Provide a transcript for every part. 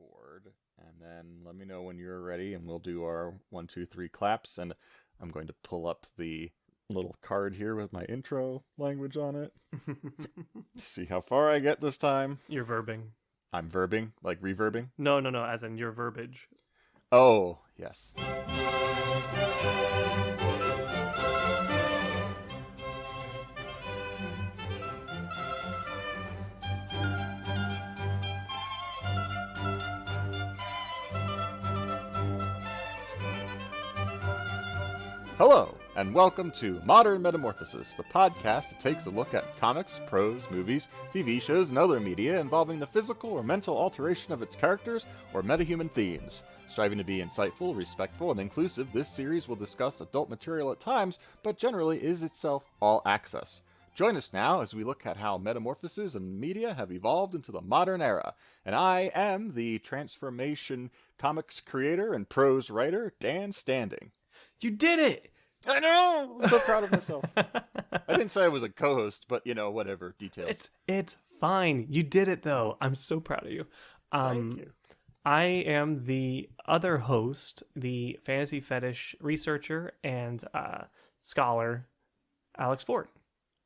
record, and then let me know when you're ready, and we'll do our 1, 2, 3 claps. And I'm going to pull up the little card here with my intro language on it. See how far I get this time. You're verbing. I'm verbing, like reverbing? No, as in your verbiage. Oh, yes. Hello, and welcome to Modern Metamorphosis, the podcast that takes a look at comics, prose, movies, TV shows, and other media involving the physical or mental alteration of its characters or metahuman themes. Striving to be insightful, respectful, and inclusive, this series will discuss adult material at times, but generally is itself all access. Join us now as we look at how metamorphoses and media have evolved into the modern era. And I am the Transformation comics creator and prose writer, Dan Standing. You did it! I know! I'm so proud of myself. I didn't say I was a co-host, but, whatever, details. It's fine. You did it, though. I'm so proud of you. Thank you. I am the other host, the fantasy fetish researcher and scholar, Alex Ford.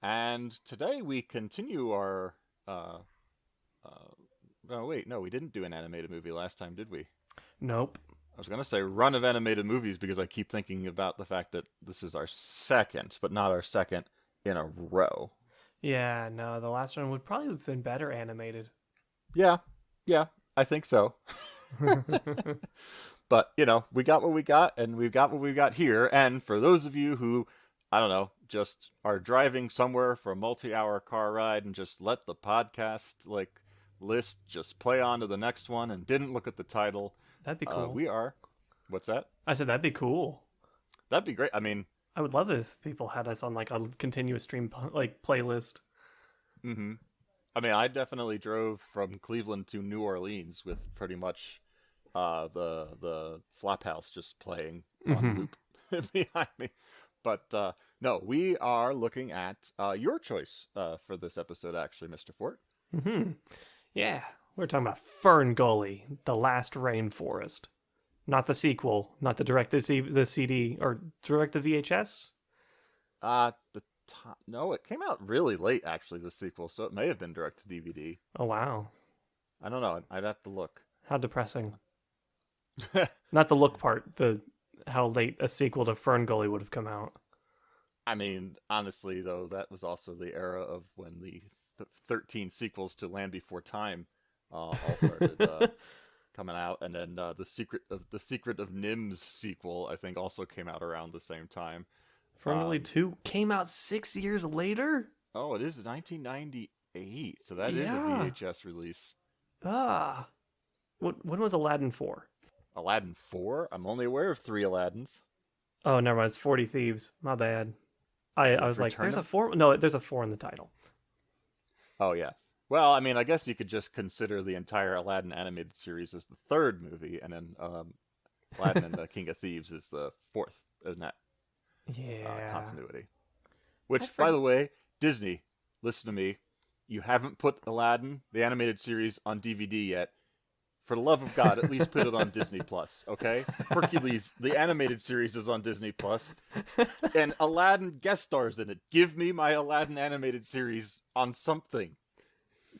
And today we continue our... we didn't do an animated movie last time, did we? Nope. I was going to say run of animated movies because I keep thinking about the fact that this is our second, but not our second in a row. Yeah, no, the last one would probably have been better animated. Yeah, I think so. But, we got what we got, and we've got what we've got here. And for those of you who, just are driving somewhere for a multi-hour car ride and just let the podcast, list just play on to the next one and didn't look at the title... That'd be cool. We are. What's that? I said that'd be cool. That'd be great. I mean... I would love if people had us on, a continuous stream, playlist. Mm-hmm. I mean, I definitely drove from Cleveland to New Orleans with pretty much the Flophouse just playing on loop behind me. But, no, we are looking at your choice for this episode, actually, Mr. Fort. Mm-hmm. Yeah. We're talking about Fern Gully, the Last Rainforest. Not the sequel, not the the CD, or direct to VHS? No, it came out really late, actually, the sequel, so it may have been direct to DVD. Oh, wow. I don't know, I'd have to look. How depressing. Not the look part, how late a sequel to Fern Gully would have come out. I mean, honestly, though, that was also the era of when the 13 sequels to Land Before Time all started coming out, and then the Secret of Nim's sequel, I think, also came out around the same time. Fern Gully 2 came out 6 years later? Oh, it is 1998, so that is a VHS release. When was Aladdin 4? Aladdin 4? I'm only aware of 3 Aladdins. Oh, never mind, it's 40 Thieves. My bad. I was like, there's a 4? No, there's a 4 in the title. Oh, yeah. Well, I mean, I guess you could just consider the entire Aladdin animated series as the 3rd movie, and then Aladdin and the King of Thieves is the 4th in that continuity. Which, by the way, Disney, listen to me, you haven't put Aladdin, the animated series, on DVD yet. For the love of God, at least put it on Disney Plus, okay? Hercules, the animated series, is on Disney Plus, and Aladdin guest stars in it. Give me my Aladdin animated series on something.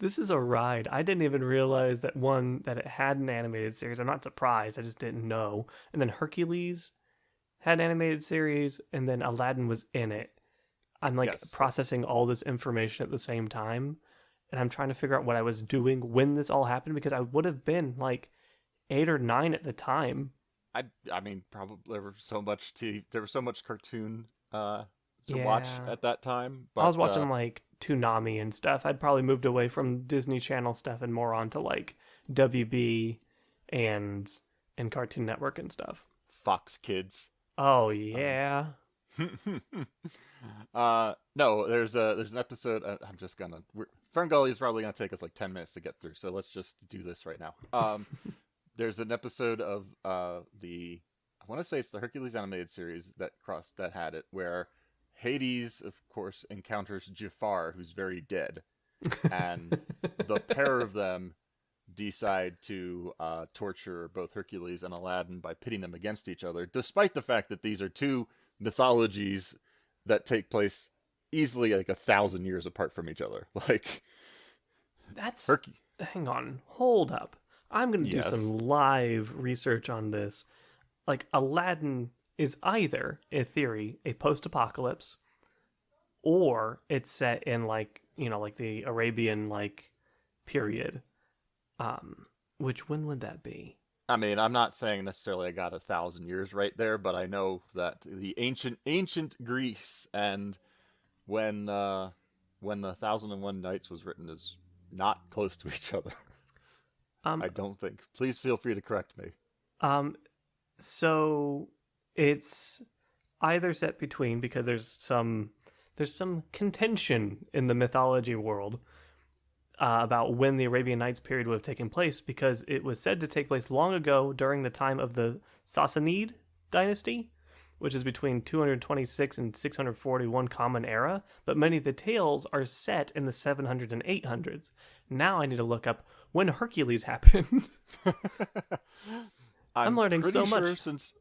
This is a ride. I didn't even realize that it had an animated series. I'm not surprised. I just didn't know. And then Hercules had an animated series, and then Aladdin was in it. I'm processing all this information at the same time, and I'm trying to figure out what I was doing when this all happened, because I would have been 8 or 9 at the time. I mean, probably there was so much cartoon to watch at that time. But, I was watching Toonami and stuff. I'd probably moved away from Disney Channel stuff and more onto WB and Cartoon Network and stuff. Fox Kids. Oh yeah. No, there's an episode. Fern Gully is probably gonna take us 10 minutes to get through, so let's just do this right now. There's an episode of I want to say it's the Hercules animated series that had it, where Hades, of course, encounters Jafar, who's very dead, and the pair of them decide to torture both Hercules and Aladdin by pitting them against each other, despite the fact that these are two mythologies that take place easily like 1,000 years apart from each other. Like, that's... Hang on. Hold up. I'm going to do some live research on this. Like, Aladdin is either, in theory, a post-apocalypse, or it's set in, like, you know, like the Arabian, like, period. When would that be? I mean, I'm not saying necessarily I got 1,000 years right there, but I know that the ancient Greece and when the 1001 Nights was written is not close to each other. I don't think. Please feel free to correct me. So it's either set between, because there's some contention in the mythology world about when the Arabian Nights period would have taken place, because it was said to take place long ago during the time of the Sassanid dynasty, which is between 226 and 641 Common Era, but many of the tales are set in the 700s and 800s. Now I need to look up when Hercules happened. I'm learning so much. Sure, since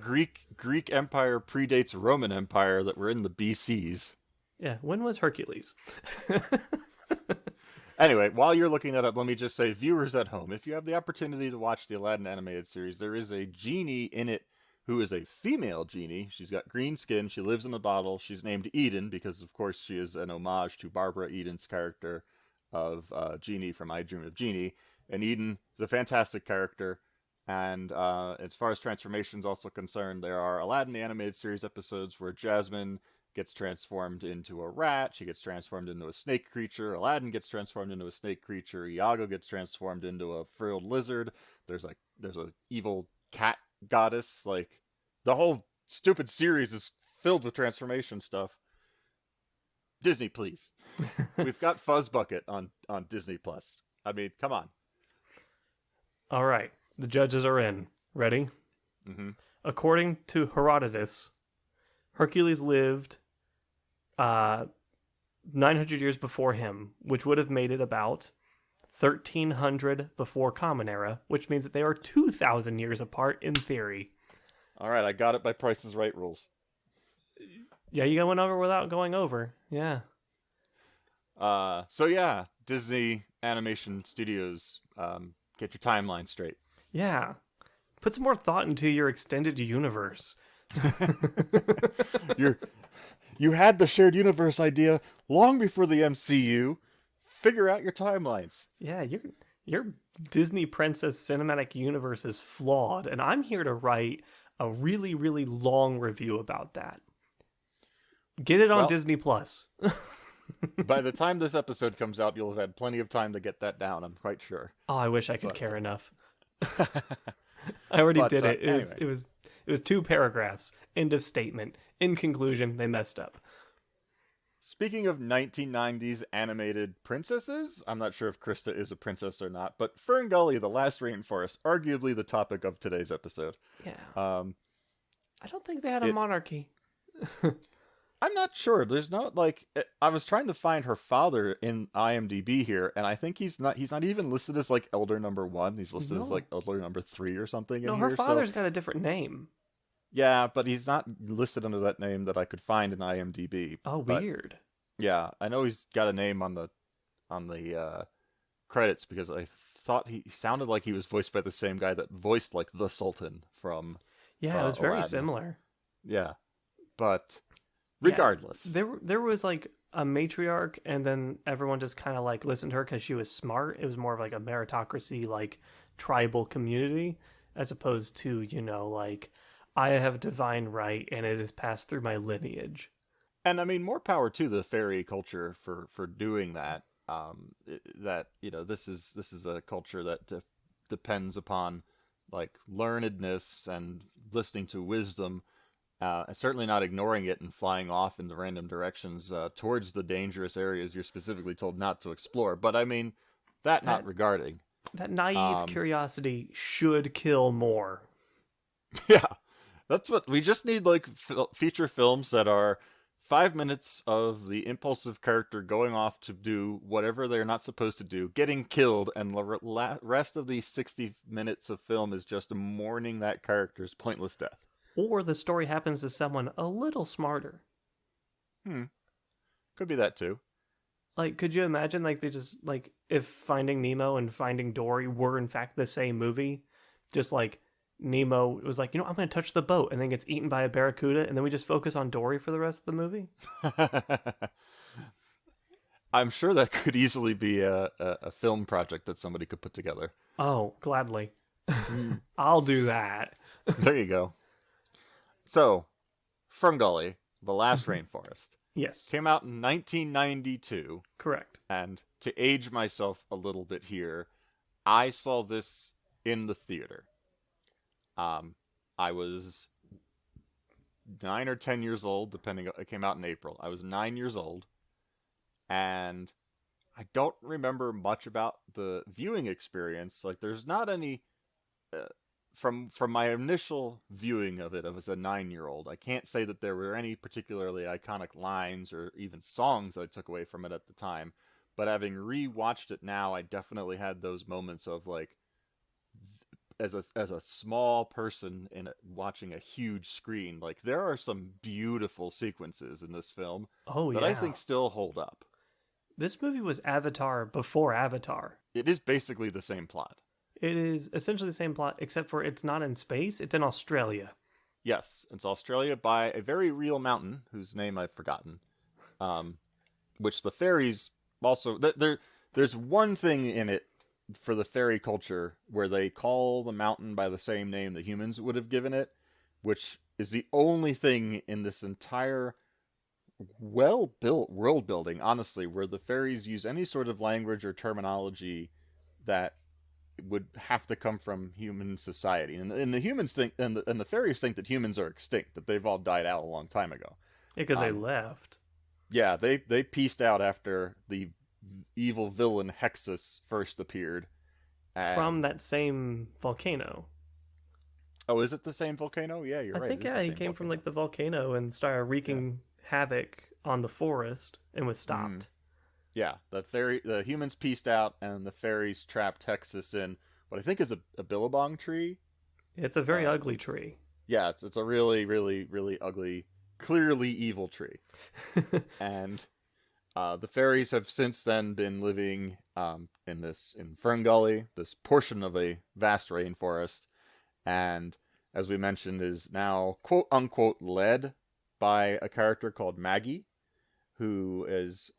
Greek Empire predates Roman Empire, that we're in the BCs. Yeah, when was Hercules? Anyway, while you're looking that up, let me just say, viewers at home, if you have the opportunity to watch the Aladdin animated series, there is a genie in it who is a female genie. She's got green skin. She lives in a bottle. She's named Eden because, of course, she is an homage to Barbara Eden's character of Genie from I Dream of Genie. And Eden is a fantastic character. And as far as transformations also concerned, there are Aladdin the Animated Series episodes where Jasmine gets transformed into a rat, she gets transformed into a snake creature, Aladdin gets transformed into a snake creature, Iago gets transformed into a frilled lizard, there's a evil cat goddess. Like, the whole stupid series is filled with transformation stuff. Disney, please. We've got Fuzzbucket on Disney Plus. I mean, come on. All right. The judges are in. Ready? Mm-hmm. According to Herodotus, Hercules lived 900 years before him, which would have made it about 1300 before Common Era, which means that they are 2,000 years apart in theory. All right, I got it by Price is Right rules. Yeah, you went over without going over. Yeah. So yeah, Disney Animation Studios, get your timeline straight. Yeah. Put some more thought into your extended universe. You had the shared universe idea long before the MCU. Figure out your timelines. Yeah, your Disney Princess Cinematic Universe is flawed, and I'm here to write a really, really long review about that. Get it on Disney Plus. By the time this episode comes out, you'll have had plenty of time to get that down, I'm quite sure. Oh, I wish I could care enough. I already did it. Anyway. It was 2 paragraphs. End of statement. In conclusion, they messed up. Speaking of 1990s animated princesses, I'm not sure if Krista is a princess or not, but Fern Gully, The Last Rainforest, arguably the topic of today's episode. Yeah. I don't think they had a monarchy. I'm not sure. There's not, like, I was trying to find her father in IMDb here, and I think he's not even listed as, like, elder number 1. He's listed as, like, elder number 3 or something in here. No, her father's got a different name. Yeah, but he's not listed under that name that I could find in IMDb. Oh, weird. Yeah, I know he's got a name on the credits because I thought he sounded like he was voiced by the same guy that voiced, like, the Sultan from Yeah, it was very Aladdin. similar. Yeah, but regardless. Yeah, there was, like, a matriarch, and then everyone just kind of, like, listened to her because she was smart. It was more of, like, a meritocracy, like, tribal community, as opposed to, you know, like, I have divine right, and it is passed through my lineage. And I mean, more power to the fairy culture for doing that. That, you know, this is a culture that depends upon, like, learnedness and listening to wisdom, and certainly not ignoring it and flying off into random directions towards the dangerous areas you're specifically told not to explore. But I mean, that not regarding. That naive curiosity should kill more. Yeah. That's what we just need, like, feature films that are 5 minutes of the impulsive character going off to do whatever they're not supposed to do, getting killed, and the rest of the 60 minutes of film is just mourning that character's pointless death. Or the story happens to someone a little smarter. Could be that too. Like, could you imagine, like, they just, like, if Finding Nemo and Finding Dory were, in fact, the same movie? Just, like, Nemo was like, I'm going to touch the boat, and then gets eaten by a barracuda, and then we just focus on Dory for the rest of the movie? I'm sure that could easily be a film project that somebody could put together. Oh, gladly. I'll do that. There you go. So, Fern Gully, The Last Rainforest. Yes. Came out in 1992. Correct. And to age myself a little bit here, I saw this in the theater. I was 9 or 10 years old, depending. It came out in April. I was 9 years old, and I don't remember much about the viewing experience. Like, there's not any from my initial viewing of it as a 9-year-old. I can't say that there were any particularly iconic lines or even songs that I took away from it at the time. But having rewatched it now, I definitely had those moments of, like, as a small person watching a huge screen, like, there are some beautiful sequences in this film that I think still hold up. This movie was Avatar before Avatar. It is basically the same plot. It is essentially the same plot, except for it's not in space, it's in Australia. Yes, it's Australia by a very real mountain, whose name I've forgotten, which the fairies also... There's one thing in it for the fairy culture where they call the mountain by the same name that humans would have given it, which is the only thing in this entire well-built world building, honestly, where the fairies use any sort of language or terminology that would have to come from human society. And the humans think, and the fairies think that humans are extinct, that they've all died out a long time ago. Yeah, because they left. Yeah, they pieced out after the evil villain Hexxus first appeared. From that same volcano. Oh, is it the same volcano? Yeah, you're right. I think, he came from, like, the volcano and started wreaking havoc on the forest and was stopped. Yeah, the humans pieced out, and the fairies trapped Hexxus in what I think is a billabong tree. It's a very ugly tree. Yeah, it's a really, really, really ugly, clearly evil tree. And the fairies have since then been living in Fern Gully, this portion of a vast rainforest, and as we mentioned, is now quote unquote led by a character called Maggie, who is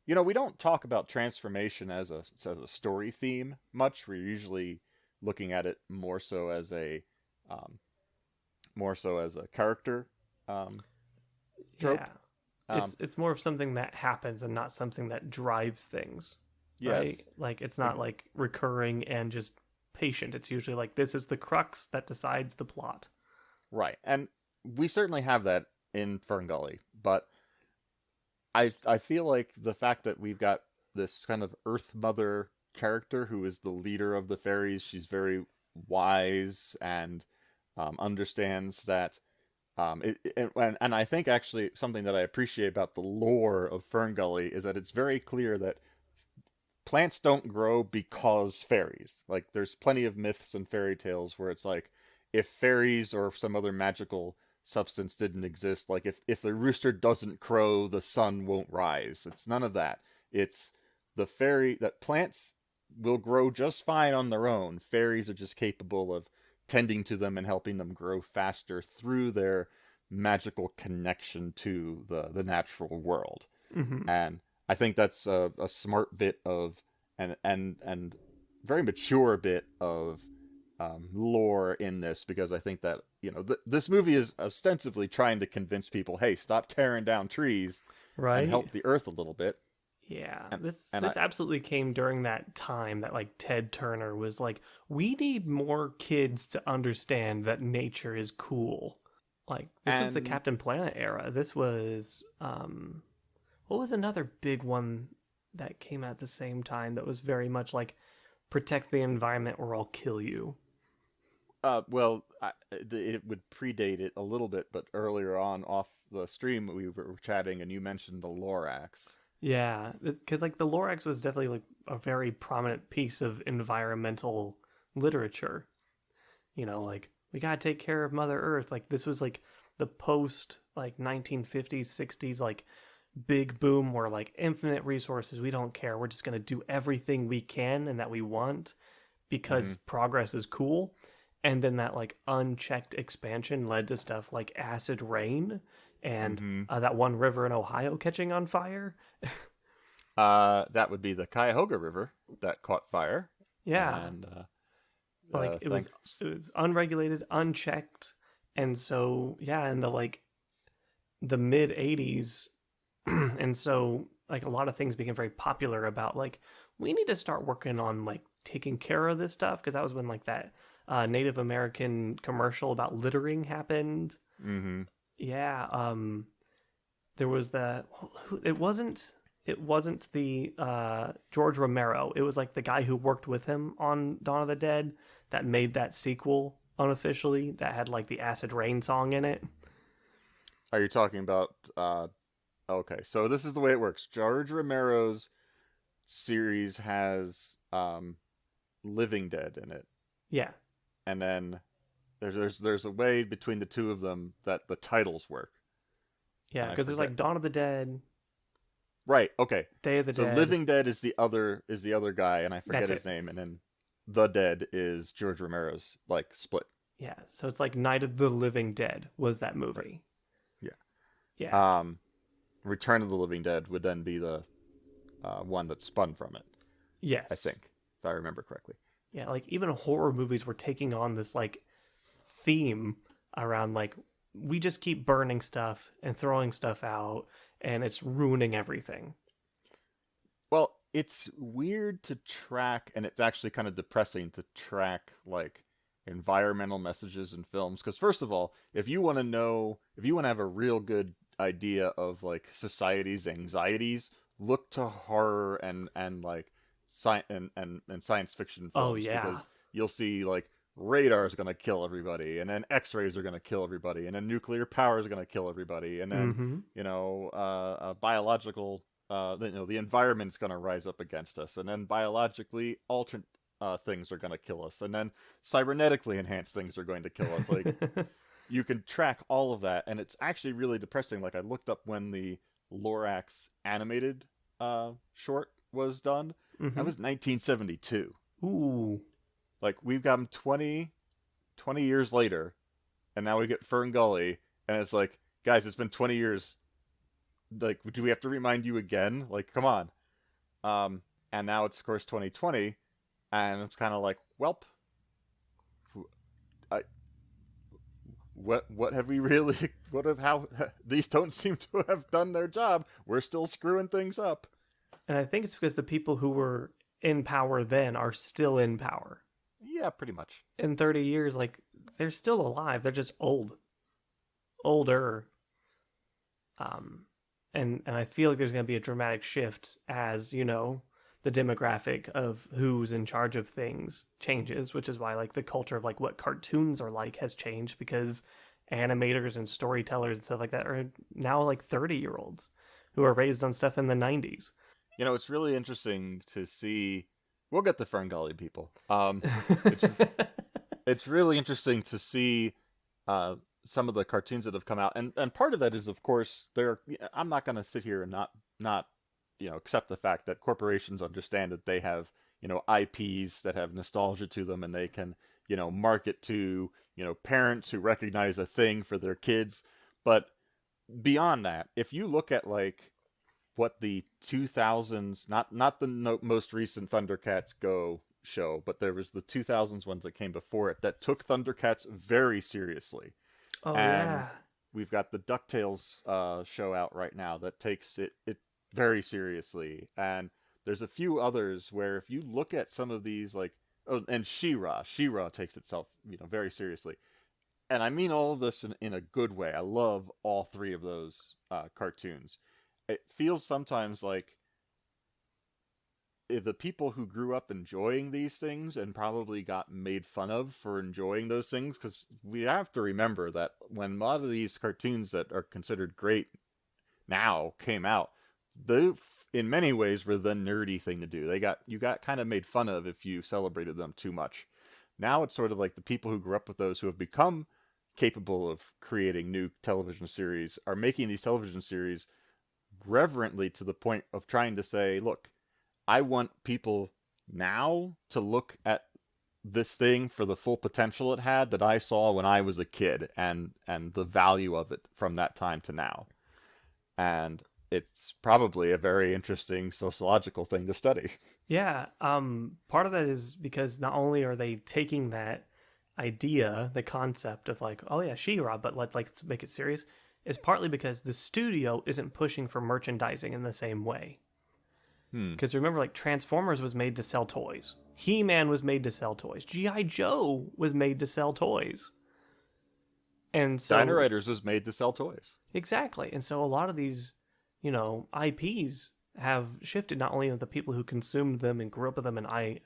we don't talk about transformation as a story theme much. We're usually looking at it more so as a character trope. Yeah. It's more of something that happens and not something that drives things. Yes. Right? Like, it's not like recurring and just patient. It's usually like, this is the crux that decides the plot. Right. And we certainly have that in Fern Gully, but I feel like the fact that we've got this kind of Earth Mother character who is the leader of the fairies, she's very wise and understands that and I think actually something that I appreciate about the lore of Fern Gully is that it's very clear that plants don't grow because fairies. Like, there's plenty of myths and fairy tales where it's like, if fairies or some other magical substance didn't exist, like if the rooster doesn't crow, the sun won't rise. It's none of that. It's the fairy that plants will grow just fine on their own. Fairies are just capable of tending to them and helping them grow faster through their magical connection to the natural world. Mm-hmm. And I think that's a smart bit of and very mature bit of lore in this, because I think that this movie is ostensibly trying to convince people, hey, stop tearing down trees, right, and help the earth a little bit. Yeah, this absolutely came during that time that, like, Ted Turner was like, we need more kids to understand that nature is cool. Like, this was the Captain Planet era. This was what was another big one that came out at the same time that was very much like, protect the environment or I'll kill you? It would predate it a little bit, but earlier on off the stream we were chatting, and you mentioned the Lorax. Yeah, because like the Lorax was definitely like a very prominent piece of environmental literature. Like we gotta take care of Mother Earth. Like this was like the post like 1950s, 60s like big boom where like infinite resources. We don't care. We're just gonna do everything we can and that we want because progress is cool. And then that like unchecked expansion led to stuff like acid rain and that one river in Ohio catching on fire. That would be the Cuyahoga River that caught fire. Yeah, And like it was unregulated, unchecked, and so yeah, in the mid '80s, and so like a lot of things became very popular about like we need to start working on like taking care of this stuff because that was when like that Native American commercial about littering happened. Mm-hmm. Yeah, there was it wasn't the George Romero. It was like the guy who worked with him on Dawn of the Dead that made that sequel unofficially that had like the Acid Rain song in it. Are you talking about? Okay, so this is the way it works. George Romero's series has Living Dead in it, Yeah. and then there's a way between the two of them that the titles work. Yeah, because there's like Dawn of the Dead, right. Okay. Day of the Dead. So Living Dead is the other guy, and I forget That's his name, and then The Dead is George Romero's like split. Yeah, so it's like Night of the Living Dead was that movie. Right. Yeah. Yeah. Return of the Living Dead would then be the one that spun from it. Yes. I think, if I remember correctly. Yeah, like even horror movies were taking on this like theme around like we just keep burning stuff and throwing stuff out and it's ruining everything. Well, it's weird to track, and it's actually kind of depressing to track like environmental messages in films. Because first of all, if you want to have a real good idea of like society's anxieties, look to horror and like and science fiction films. Oh yeah, because you'll see like radar is going to kill everybody, and then X-rays are going to kill everybody, and then nuclear power is going to kill everybody, and then biological the environment's going to rise up against us, and then biologically altered things are going to kill us, and then cybernetically enhanced things are going to kill us. Like you can track all of that, and it's actually really depressing. Like I looked up when the Lorax animated short was done. That was 1972. Ooh. Like we've gotten 20 years later, and now we get Fern Gully, and it's like, guys, it's been 20 years. Like, do we have to remind you again? Like, come on. And now it's of course 2020, and it's kind of like, welp. What have we really? How these don't seem to have done their job? We're still screwing things up. And I think it's because the people who were in power then are still in power. Yeah, pretty much. In 30 years, like, they're still alive. They're just older. And I feel like there's going to be a dramatic shift as, the demographic of who's in charge of things changes, which is why, like, the culture of, like, what cartoons are like has changed because animators and storytellers and stuff like that are now, like, 30-year-olds who are raised on stuff in the 90s. It's really interesting to see. We'll get the Fern Gully people. It's really interesting to see some of the cartoons that have come out, and part of that is, of course, I'm not going to sit here and not accept the fact that corporations understand that they have IPs that have nostalgia to them, and they can market to parents who recognize a thing for their kids. But beyond that, if you look at like what the 2000s, not the most recent Thundercats Go show, but there was the 2000s ones that came before it that took Thundercats very seriously. Oh, and yeah. We've got the DuckTales show out right now that takes it very seriously. And there's a few others where if you look at some of these, like, and She-Ra takes itself very seriously. And I mean all of this in a good way. I love all three of those cartoons. It feels sometimes like the people who grew up enjoying these things and probably got made fun of for enjoying those things, because we have to remember that when a lot of these cartoons that are considered great now came out, they in many ways were the nerdy thing to do. You got kind of made fun of if you celebrated them too much. Now it's sort of like the people who grew up with those, who have become capable of creating new television series, are making these television series reverently, to the point of trying to say, look, I want people now to look at this thing for the full potential it had that I saw when I was a kid, and the value of it from that time to now. And it's probably a very interesting sociological thing to study. Yeah, part of that is because not only are they taking that idea, the concept of like, oh yeah, She-Ra, but let's make it serious, is partly because the studio isn't pushing for merchandising in the same way. Because remember, like, Transformers was made to sell toys. He-Man was made to sell toys. G.I. Joe was made to sell toys. And so... Dino Riders was made to sell toys. Exactly. And so a lot of these, IPs have shifted, not only of the people who consumed them and grew up with them and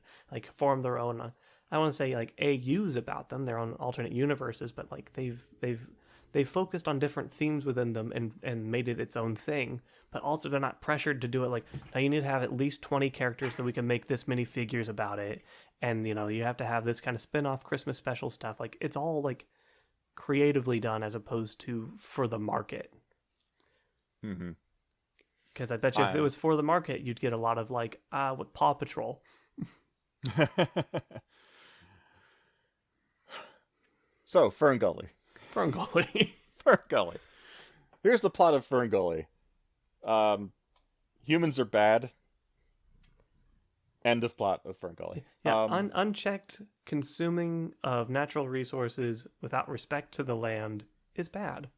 formed their own, I want to say, like, AUs about them, their own alternate universes, but, like, they've focused on different themes within them and made it its own thing, but also they're not pressured to do it like, now you need to have at least 20 characters so we can make this many figures about it, and you have to have this kind of spin-off Christmas special stuff. Like, it's all like creatively done as opposed to for the market. Because I bet you if it was for the market, you'd get a lot of like, with Paw Patrol. So, Fern Gully. Fern Gully. Fern Gully. Here's the plot of Fern Gully. Humans are bad. End of plot of Fern Gully. Yeah, unchecked consuming of natural resources without respect to the land is bad.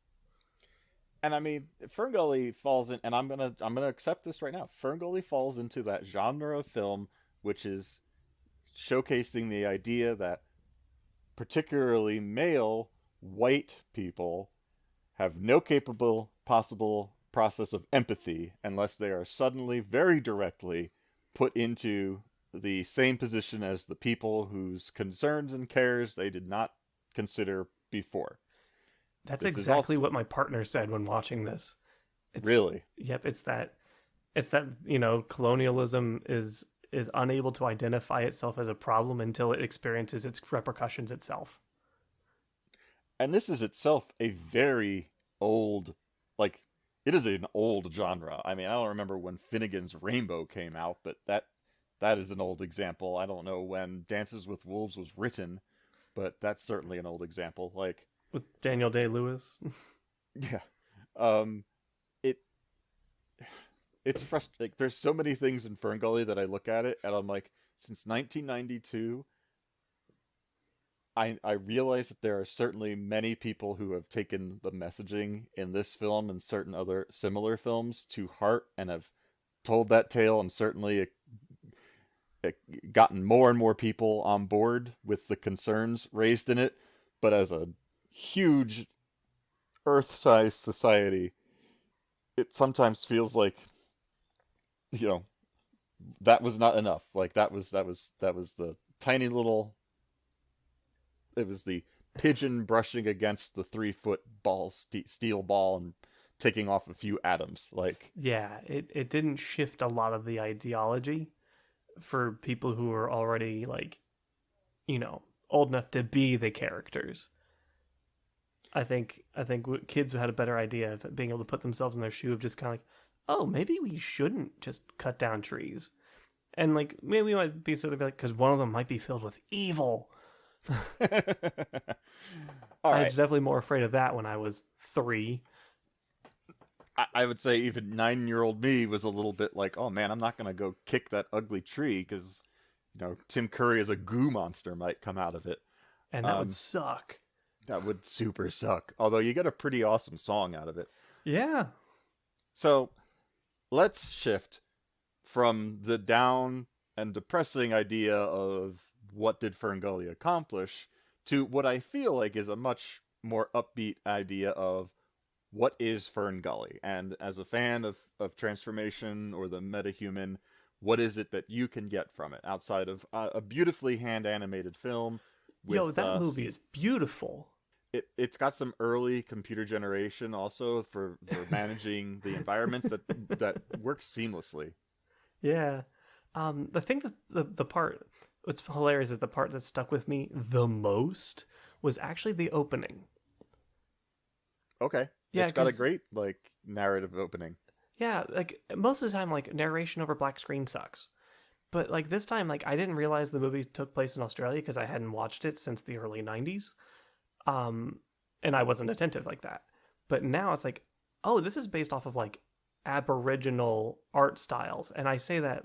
And I mean, Fern Gully falls in, and I'm gonna accept this right now. Fern Gully falls into that genre of film which is showcasing the idea that particularly male white people have no capable possible process of empathy unless they are suddenly, very directly, put into the same position as the people whose concerns and cares they did not consider before. That's exactly what my partner said when watching this. Really? Yep, it's that colonialism is unable to identify itself as a problem until it experiences its repercussions itself. And this is itself a very old, it is an old genre. I mean, I don't remember when Finnegan's Rainbow came out, but that is an old example. I don't know when Dances with Wolves was written, but that's certainly an old example. With Daniel Day-Lewis. Yeah. It's frustrating. There's so many things in Fern Gully that I look at it and I'm like, since 1992, I realize that there are certainly many people who have taken the messaging in this film and certain other similar films to heart and have told that tale, and certainly gotten more and more people on board with the concerns raised in it. But as a huge Earth-sized society, it sometimes feels like, that was not enough. Like that was the tiny little. It was the pigeon brushing against the 3-foot ball, steel ball, and taking off a few atoms. Yeah, it didn't shift a lot of the ideology for people who were already old enough to be the characters. I think kids had a better idea of being able to put themselves in their shoe of just kind of like, oh, maybe we shouldn't just cut down trees, and maybe we might be sort of because one of them might be filled with evil. I was definitely more afraid of that when I was 3. I would say even 9-year-old me was a little bit like, oh man, I'm not going to go kick that ugly tree because, Tim Curry as a goo monster might come out of it. And that would suck. That would super suck. Although you get a pretty awesome song out of it. Yeah. So let's shift from the down and depressing idea of what did Fern Gully accomplish to what I feel like is a much more upbeat idea of what is Fern Gully. And as a fan of transformation or the metahuman, what is it that you can get from it outside of a beautifully hand animated film with Yo, that movie is beautiful. It's got some early computer generation also for managing the environments that works seamlessly. Yeah. The thing that the part what's hilarious is the part that stuck with me the most was actually the opening. Okay. Yeah, It's got a great like narrative opening. yeah, like most of the time, like narration over black screen sucks. But like this time, like I didn't realize the movie took place in Australia because I hadn't watched it since the early '90s, and I wasn't attentive like that. But now it's like, oh, this is based off of like Aboriginal art styles, and I say that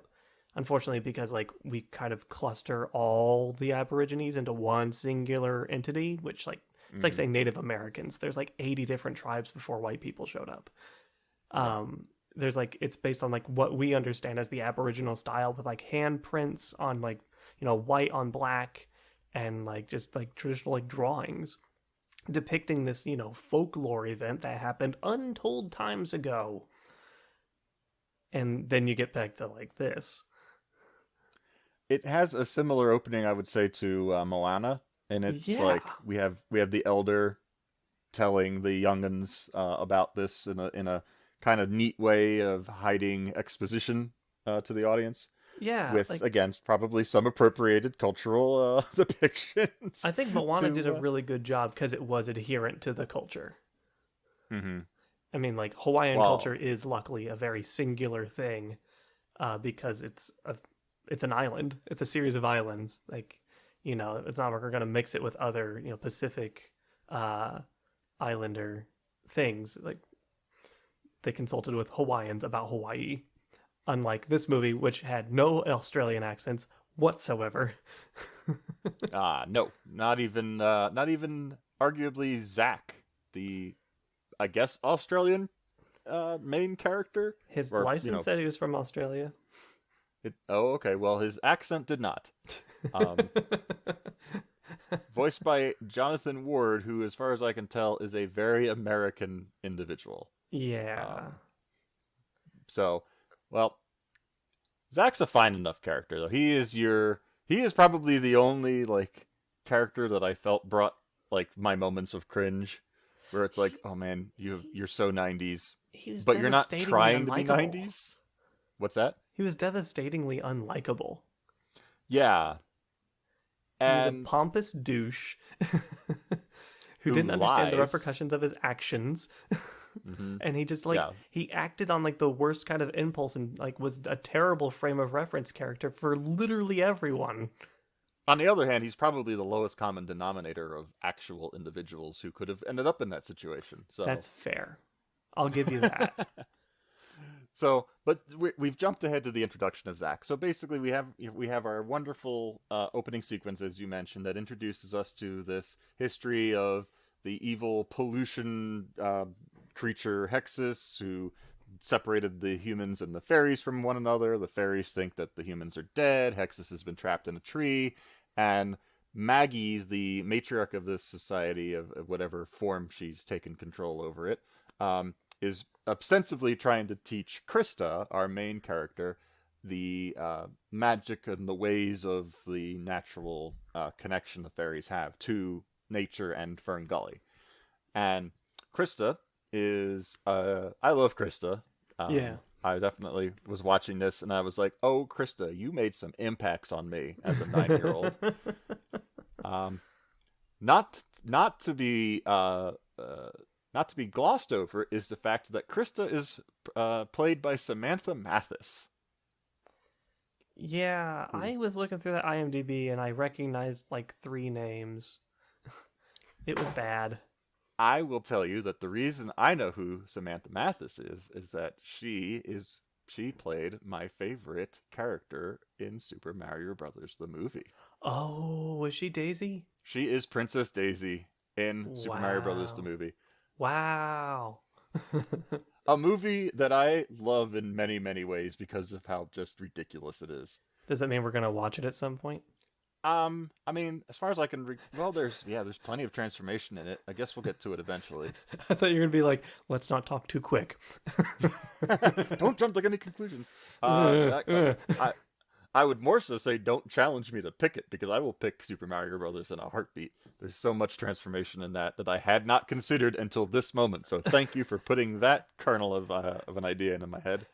unfortunately because like we kind of cluster all the Aborigines into one singular entity, which like it's like saying Native Americans. There's like 80 different tribes before white people showed up. There's like it's based on like what we understand as the Aboriginal style with like handprints on like white on black and like just like traditional like drawings depicting this folklore event that happened untold times ago. And then you get back to like this. It has a similar opening, I would say, to Moana, and it's like we have the elder telling the youngins about this in a kind of neat way of hiding exposition to the audience. Yeah, With like, again probably some appropriated cultural depictions. I think Moana did a really good job because it was adherent to the culture. Mm-hmm. I mean, like Hawaiian culture is luckily a very singular thing, because it's an island. It's a series of islands. Like, it's not like we're gonna mix it with other Pacific islander things. Like they consulted with Hawaiians about Hawaii, unlike this movie, which had no Australian accents whatsoever. No, not even arguably Zach, the I guess Australian main character. His license said he was from Australia. Okay. Well, his accent did not. Voiced by Jonathan Ward, who, as far as I can tell, is a very American individual. Yeah. So, well, Zach's a fine enough character, though. He is probably the only like character that I felt brought like my moments of cringe, where it's like, oh man, you're so 90s, but you're not trying to be 90s. What's that? He was devastatingly unlikable. Yeah. And he was a pompous douche who didn't understand the repercussions of his actions. Mm-hmm. And he just he acted on like the worst kind of impulse and like was a terrible frame of reference character for literally everyone. On the other hand, he's probably the lowest common denominator of actual individuals who could have ended up in that situation. So that's fair. I'll give you that. So, but we've jumped ahead to the introduction of Zach. So basically, we have our wonderful opening sequence, as you mentioned, that introduces us to this history of the evil pollution creature Hexxus, who separated the humans and the fairies from one another. The fairies think that the humans are dead. Hexxus has been trapped in a tree, and Maggie, the matriarch of this society, of whatever form she's taken control over it, is ostensibly trying to teach Krista, our main character, the magic and the ways of the natural connection the fairies have to nature and Fern Gully. And Krista is... I love Krista. Yeah. I definitely was watching this and I was like, oh, Krista, you made some impacts on me as a 9-year-old. Not to be... not to be glossed over is the fact that Krista is played by Samantha Mathis. Yeah, I was looking through that IMDb and I recognized like 3 names. It was bad. I will tell you that the reason I know who Samantha Mathis is that she played my favorite character in Super Mario Brothers the movie. Oh, was she Daisy? She is Princess Daisy in Super Mario Brothers the movie. Wow. A movie that I love in many, many ways because of how just ridiculous it is. Does that mean we're going to watch it at some point? I mean, as far as I can, well, there's plenty of transformation in it. I guess we'll get to it eventually. I thought you were gonna be like, let's not talk too quick. Don't jump to any conclusions. I would more so say don't challenge me to pick it because I will pick Super Mario Brothers in a heartbeat. There's so much transformation in that I had not considered until this moment. So thank you for putting that kernel of an idea into my head.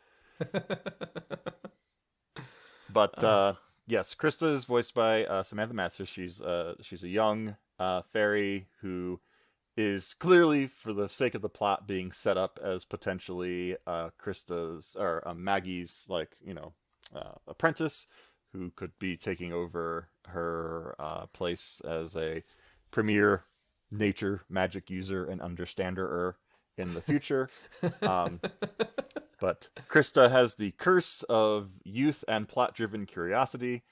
But yes, Krista is voiced by Samantha Matson. She's a young fairy who is clearly, for the sake of the plot, being set up as potentially Krista's or Maggie's, like, apprentice, who could be taking over her place as a premier nature magic user and understander in the future. But Krista has the curse of youth and plot-driven curiosity,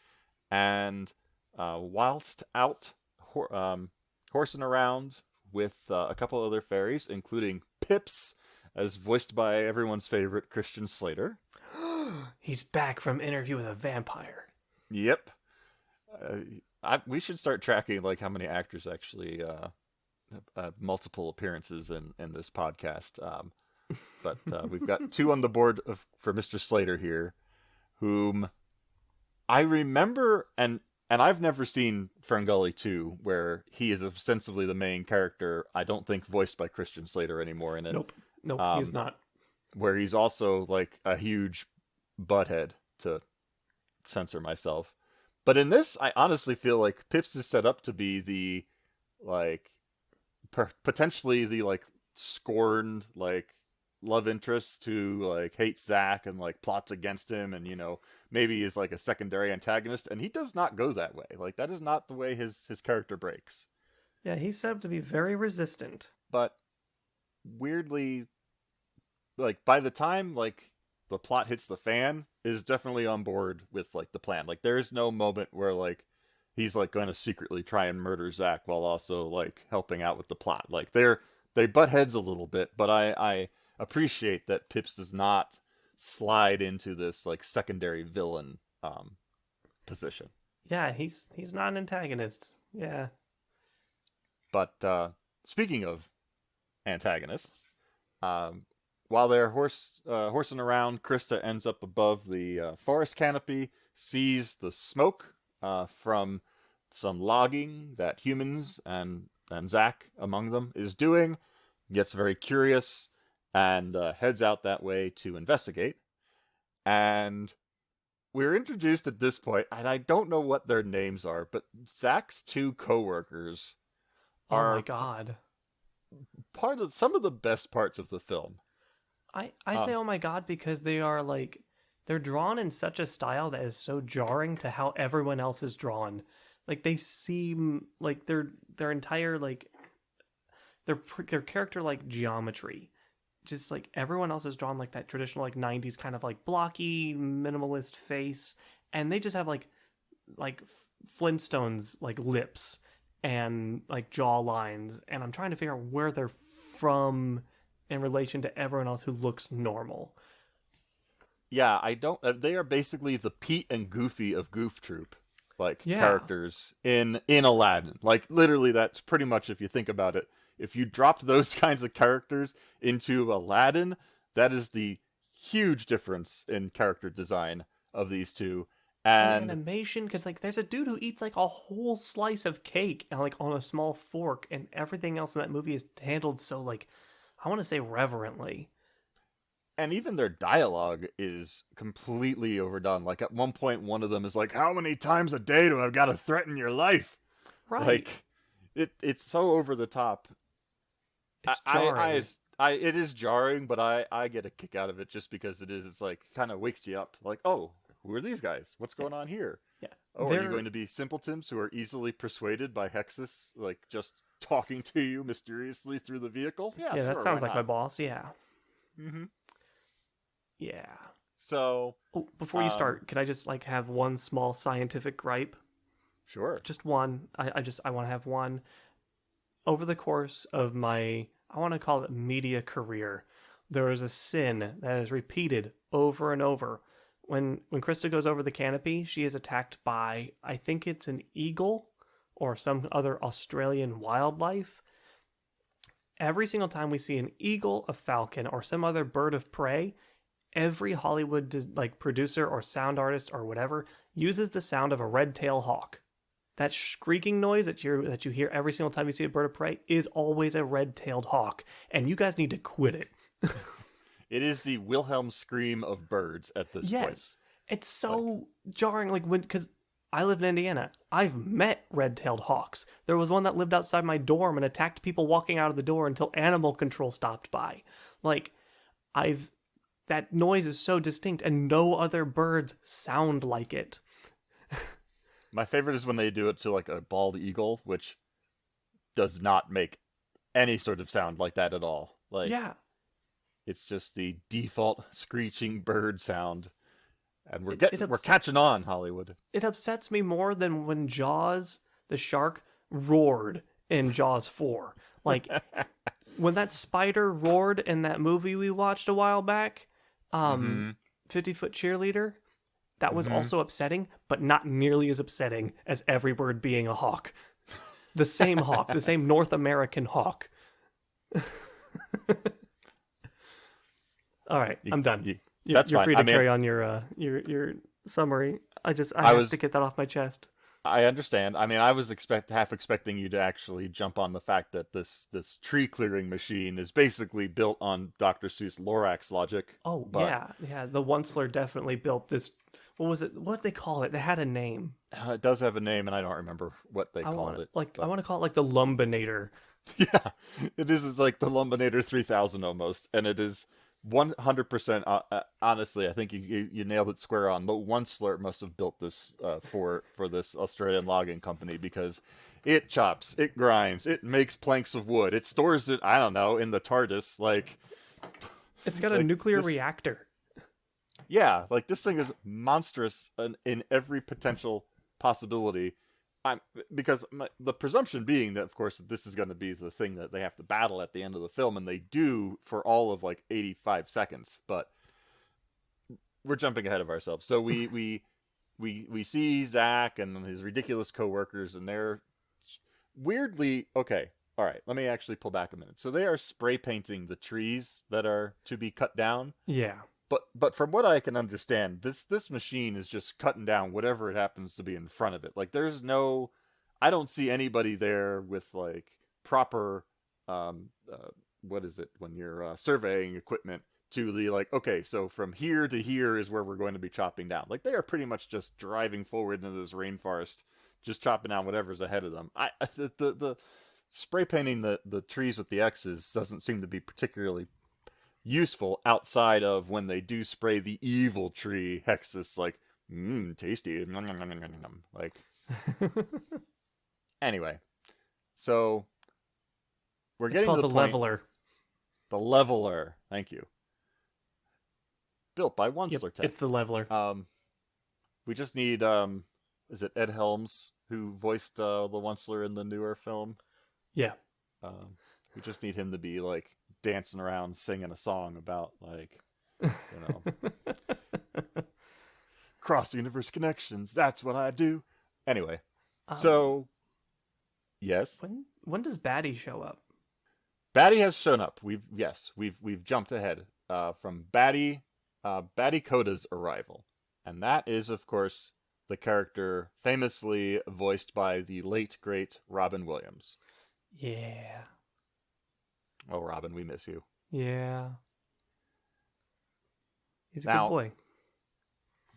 and whilst out horsing around with a couple other fairies, including Pips, as voiced by everyone's favorite Christian Slater. He's back from Interview with a Vampire. Yep. We should start tracking like how many actors actually multiple appearances in this podcast. But we've got 2 on the board for Mr. Slater here, whom I remember, and I've never seen Fern Gully 2, where he is ostensibly the main character. I don't think voiced by Christian Slater anymore in it. Nope, he's not. Where he's also like a huge butthead, to censor myself. But in this, I honestly feel like Pips is set up to be the, like, potentially the, like, scorned, like, love interest who, like, hates Zack and, like, plots against him and, maybe is, like, a secondary antagonist. And he does not go that way. Like, that is not the way his character breaks. Yeah, he's set up to be very resistant. But, weirdly, like, by the time, like, the plot hits the fan, is definitely on board with, like, the plan. Like, there's no moment where, like, he's, like, going to secretly try and murder Zack while also, like, helping out with the plot. Like, they butt heads a little bit, but I appreciate that Pips does not slide into this, like, secondary villain position. Yeah, he's not an antagonist. Yeah. But speaking of antagonists, while they're horsing around, Krista ends up above the forest canopy, sees the smoke from some logging that humans and Zack among them is doing, gets very curious, and heads out that way to investigate. And we're introduced at this point, and I don't know what their names are, but Zack's 2 coworkers are, oh my god, part of some of the best parts of the film. I say oh my god because they are like, they're drawn in such a style that is so jarring to how everyone else is drawn. Like, they seem like their entire, like, their character, like, geometry, just like everyone else is drawn like that traditional, like, 90s kind of, like, blocky minimalist face, and they just have like Flintstones, like, lips and, like, jaw lines, and I'm trying to figure out where they're from in relation to everyone else who looks normal. Yeah, I don't. They are basically the Pete and Goofy of Goof Troop, like, Yeah. characters in Aladdin. Like, literally, that's pretty much, if you think about it. If you dropped those kinds of characters into Aladdin, that is the huge difference in character design of these two. And animation, because, like, there's a dude who eats like a whole slice of cake and, like, on a small fork, and everything else in that movie is handled so, like, I want to say reverently. And even their dialogue is completely overdone. Like, at one point, one of them is like, "How many times a day do I got to threaten your life?" Right. Like, it's so over the top. It's jarring. It is jarring, but I get a kick out of it just because it's like, kind of wakes you up. Like, oh, who are these guys? What's going on here? Yeah. Oh, are you going to be simpletons who are easily persuaded by Hexxus, like, just talking to you mysteriously through the vehicle? Yeah, Yeah, sure, that sounds why like not? my boss. Yeah. Mm-hmm. Yeah. So, Oh, before you start, could I just, like, have one small scientific gripe? sure. Just one. I want to have one. Over the course of my, I want to call it, media career, there is a sin that is repeated over and over when Krista goes over the canopy, she is attacked by, I think it's an eagle or some other Australian wildlife. Every single time we see an eagle, a falcon, or some other bird of prey, every Hollywood producer or sound artist or whatever uses the sound of a red-tailed hawk. That shrieking noise that you hear every single time you see a bird of prey is always a red-tailed hawk, and you guys need to quit it. It is the Wilhelm scream of birds at this point. Yes, it's so jarring. Because I live in Indiana, I've met red-tailed hawks. There was one that lived outside my dorm and attacked people walking out of the door until animal control stopped by. That noise is so distinct, and no other birds sound like it. My favorite is when they do it to like a bald eagle, which does not make any sort of sound like that at all. Yeah. It's just the default screeching bird sound. And we're catching on, Hollywood. It upsets me more than when Jaws, the shark, roared in Jaws 4. When that spider roared in that movie we watched a while back, 50-Foot Cheerleader, that was also upsetting, but not nearly as upsetting as every bird being a hawk. The same hawk, the same North American hawk. All right, I'm done. You're fine. free to carry on your summary. I have to get that off my chest. I understand. I mean, I was half expecting you to actually jump on the fact that this tree clearing machine is basically built on Dr. Seuss Lorax logic. Oh, yeah. The Once-ler definitely built this. What was it? What did they call it? They had a name. It does have a name, and I don't remember what they called it. I want to call it the Lumbinator. Yeah, it is. It's like the Lumbinator 3000 almost, and it is 100%. Honestly, I think you nailed it square on. But Once-ler must have built this for this Australian logging company, because it chops, it grinds, it makes planks of wood, it stores it. I don't know, in the TARDIS. It's got a nuclear reactor. Yeah, this thing is monstrous in every potential possibility. Because the presumption being that, of course, this is going to be the thing that they have to battle at the end of the film, and they do for all of 85 seconds. But we're jumping ahead of ourselves. So we see Zach and his ridiculous coworkers, and they're weirdly okay. All right, let me actually pull back a minute. So they are spray painting the trees that are to be cut down. Yeah. But from what I can understand, this machine is just cutting down whatever it happens to be in front of it. There's no, I don't see anybody there with proper, what is it when you're surveying equipment to the okay, so from here to here is where we're going to be chopping down. They are pretty much just driving forward into this rainforest, just chopping down whatever's ahead of them. The spray painting the trees with the X's doesn't seem to be particularly useful outside of when they do spray the evil tree Hexxus, tasty. Anyway, so we're getting to the point. Leveler. The leveler, thank you. Built by Once-ler Tech. It's the leveler. We just need is it Ed Helms who voiced the Once-ler in the newer film? Yeah. We just need him to be dancing around singing a song about cross universe connections. That's what I do. Anyway, so yes. When does Batty show up? Batty has shown up. We've jumped ahead from Batty Coda's arrival, and that is of course the character famously voiced by the late great Robin Williams. Yeah. Oh, Robin, we miss you. Yeah. He's a good boy.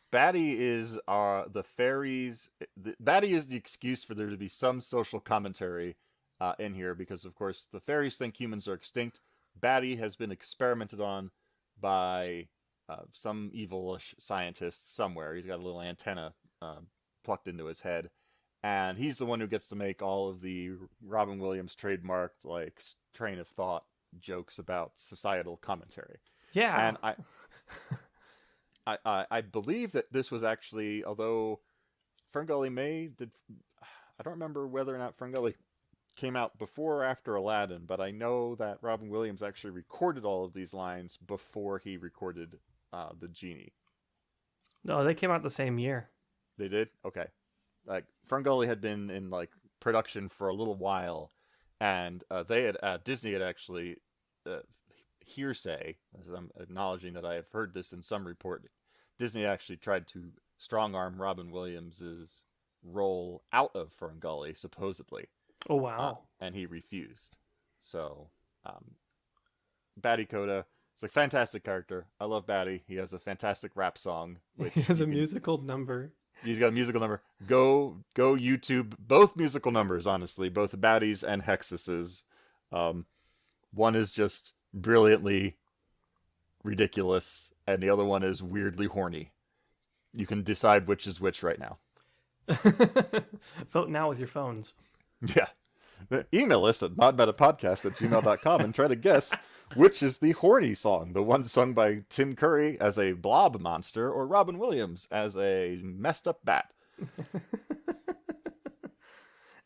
Batty is the fairies. Batty is the excuse for there to be some social commentary in here, because, of course, the fairies think humans are extinct. Batty has been experimented on by some evilish scientist somewhere. He's got a little antenna plucked into his head. And he's the one who gets to make all of the Robin Williams trademarked train of thought jokes about societal commentary. Yeah. And I believe that this was actually, although Fern Gully I don't remember whether or not Fern Gully came out before or after Aladdin, but I know that Robin Williams actually recorded all of these lines before he recorded the Genie. No, they came out the same year. They did? Okay. Like Fern Gully had been in like production for a little while, and they had Disney had actually uh, hearsay, as I'm acknowledging that I have heard this in some report. Disney actually tried to strong arm Robin Williams's role out of Fern Gully, supposedly, Oh wow. and he refused. So, Batty Coda is a fantastic character. I love Batty. He has a fantastic rap song, He which has a musical number. he's got a musical number. Go YouTube both musical numbers. Honestly, both Batty's and Hexxus's. One is just brilliantly ridiculous, and the other one is weirdly horny. You can decide which is which right now. Vote now with your phones. Yeah. Email us at modmetapodcast@gmail.com and try to guess which is the horny song. The one sung by Tim Curry as a blob monster or Robin Williams as a messed up bat.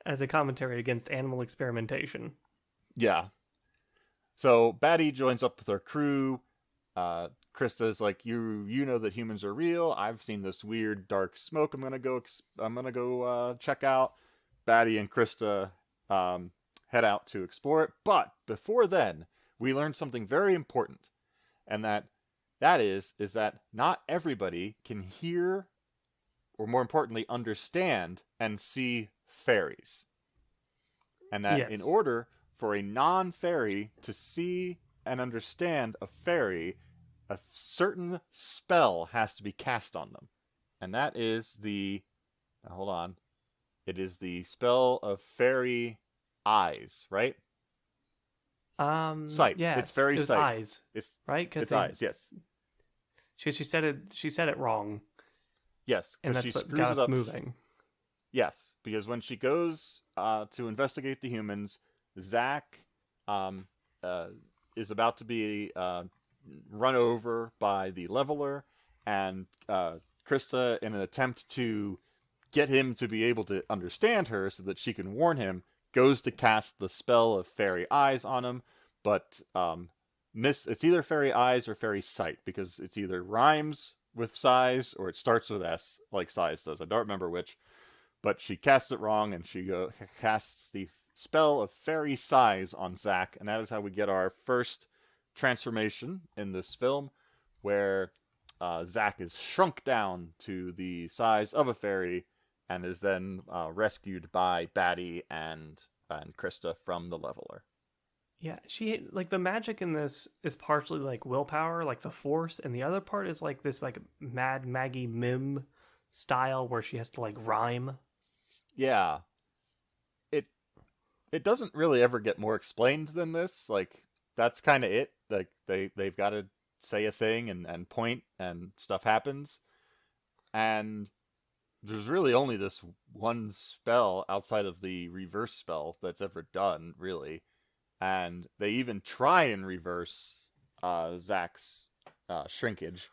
As a commentary against animal experimentation. Yeah. So Batty joins up with her crew. Krista's like, you know that humans are real. I've seen this weird dark smoke. I'm gonna go check out. Batty and Krista head out to explore it. But before then, we learned something very important, and that is that not everybody can hear, or more importantly, understand and see fairies, and that Yes. in order for a non-fairy to see and understand a fairy, a certain spell has to be cast on them. And that is hold on. It is the spell of fairy eyes, right? Sight. Yes, It's fairy it was sight. eyes, It's right? Because it's eyes, yes. she said it. She said it wrong, Yes, and because that's she what screws got it us up. moving. Yes, because when she goes to investigate the humans, Zach is about to be run over by the leveler, and Krista, in an attempt to get him to be able to understand her so that she can warn him, goes to cast the spell of fairy eyes on him, but it's either fairy eyes or fairy sight, because it's either rhymes with size or it starts with S, like size does. I don't remember which. But she casts it wrong, and she casts the spell of fairy size on Zack, and that is how we get our first transformation in this film, where Zack is shrunk down to the size of a fairy, and is then rescued by Batty and Krista from the leveler. Yeah, she like the magic in this is partially like willpower, like the force, and the other part is like this like Mad Maggie Mim style where she has to like rhyme. Yeah. It doesn't really ever get more explained than this. Like, that's kind of it. Like, they've got to say a thing and point, and stuff happens. And there's really only this one spell outside of the reverse spell that's ever done, really. And they even try and reverse Zack's shrinkage.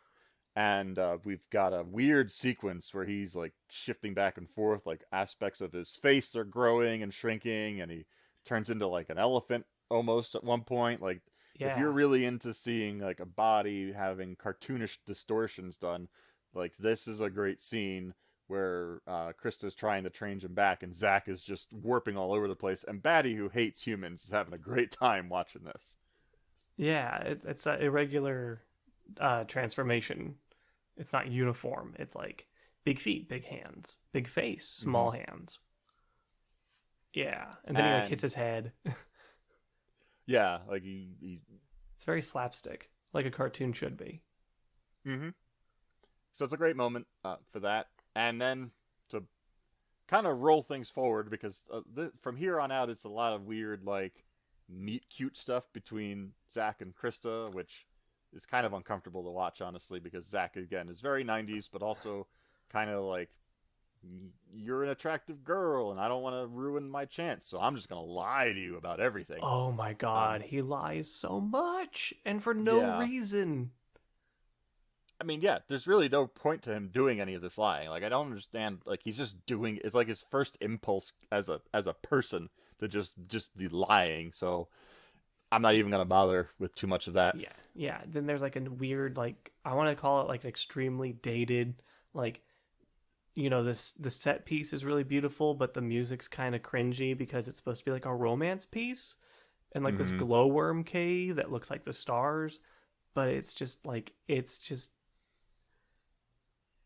And we've got a weird sequence where he's like shifting back and forth, like aspects of his face are growing and shrinking, and he turns into like an elephant almost at one point. Like, if you're Yeah, really into seeing like a body having cartoonish distortions done, like, this is a great scene where Krista's trying to change him back, and Zack is just warping all over the place, and Batty, who hates humans, is having a great time watching this. yeah, it's an irregular transformation. It's not uniform. It's like big feet, big hands, big face, small hands. Yeah, and then he like And hits his head. yeah, like he It's very slapstick, like a cartoon should be. mm-hmm. So it's a great moment for that. And then to kind of roll things forward, because from here on out, it's a lot of weird, like, meet cute stuff between Zack and Krista, which is kind of uncomfortable to watch, honestly, because Zack, again, is very 90s, but also kind of like, you're an attractive girl, and I don't want to ruin my chance, so I'm just going to lie to you about everything. Oh my god, he lies so much and for no Yeah. reason. I mean, yeah, there's really no point to him doing any of this lying. Like, I don't understand. Like, he's just doing. It's like his first impulse as a person to just the lying. So I'm not even gonna bother with too much of that. Yeah. Then there's like a weird, like, I want to call it like an extremely dated like, the set piece is really beautiful, but the music's kind of cringy because it's supposed to be like a romance piece, and like this Mm-hmm. glowworm cave that looks like the stars, but it's just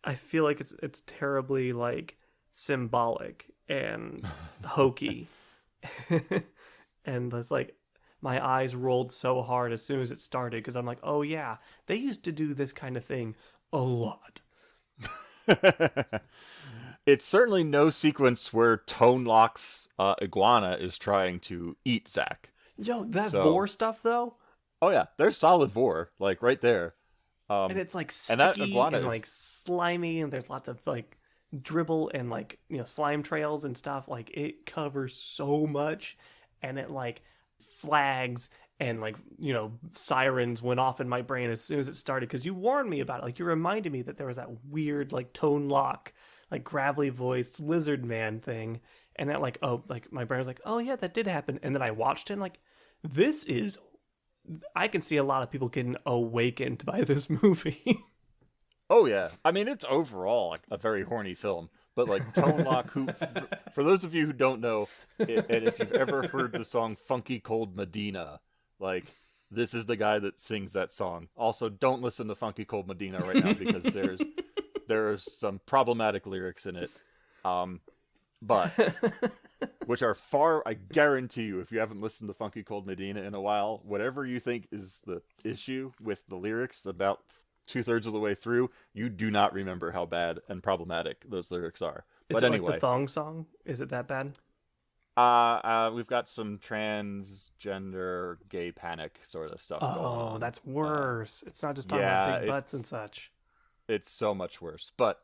I feel like it's terribly like symbolic and hokey. And it's like my eyes rolled so hard as soon as it started because I'm like, oh yeah, they used to do this kind of thing a lot. It's certainly no sequence where Tone Lock's iguana is trying to eat Zack. Yo, that So, vore stuff though, oh yeah, there's solid vore, like right there. and Um, it's like and that sticky iguana and is like slimy, and there's lots of like dribble and like slime trails and stuff. Like it covers so much, and it like flags and like sirens went off in my brain as soon as it started because you warned me about it. Like you reminded me that there was that weird like Tone Lock, like gravelly voiced lizard man thing, and that like like my brain was like, oh yeah, that did happen. And then I watched it and like, this is, I can see a lot of people getting awakened by this movie. Oh yeah, I mean it's overall like a very horny film, but like Tone Lock, who, for those of you who don't know, and if you've ever heard the song "Funky Cold Medina," like this is the guy that sings that song. Also, don't listen to "Funky Cold Medina" right now because there's some problematic lyrics in it, but which are far. I guarantee you, if you haven't listened to "Funky Cold Medina" in a while, whatever you think is the issue with the lyrics about 2/3 of the way through, you do not remember how bad and problematic those lyrics are. Is But it anyway, like the thong song? Is it that bad? we've got some transgender gay panic sort of stuff going Oh, on. that's worse. It's not just talking Yeah, about big butts and such. it's so much worse. But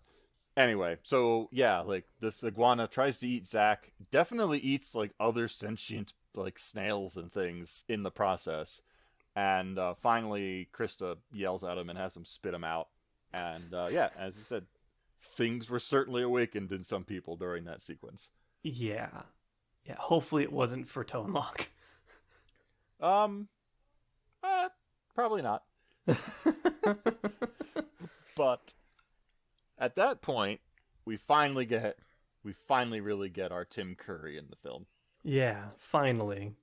anyway, so yeah, like this iguana tries to eat Zack, definitely eats like other sentient like snails and things in the process. And finally, Krista yells at him and has him spit him out. And yeah, as you said, things were certainly awakened in some people during that sequence. Yeah. Yeah, hopefully it wasn't for Tone Lock. Um, probably not. But at that point, we finally really get our Tim Curry in the film. Yeah, finally.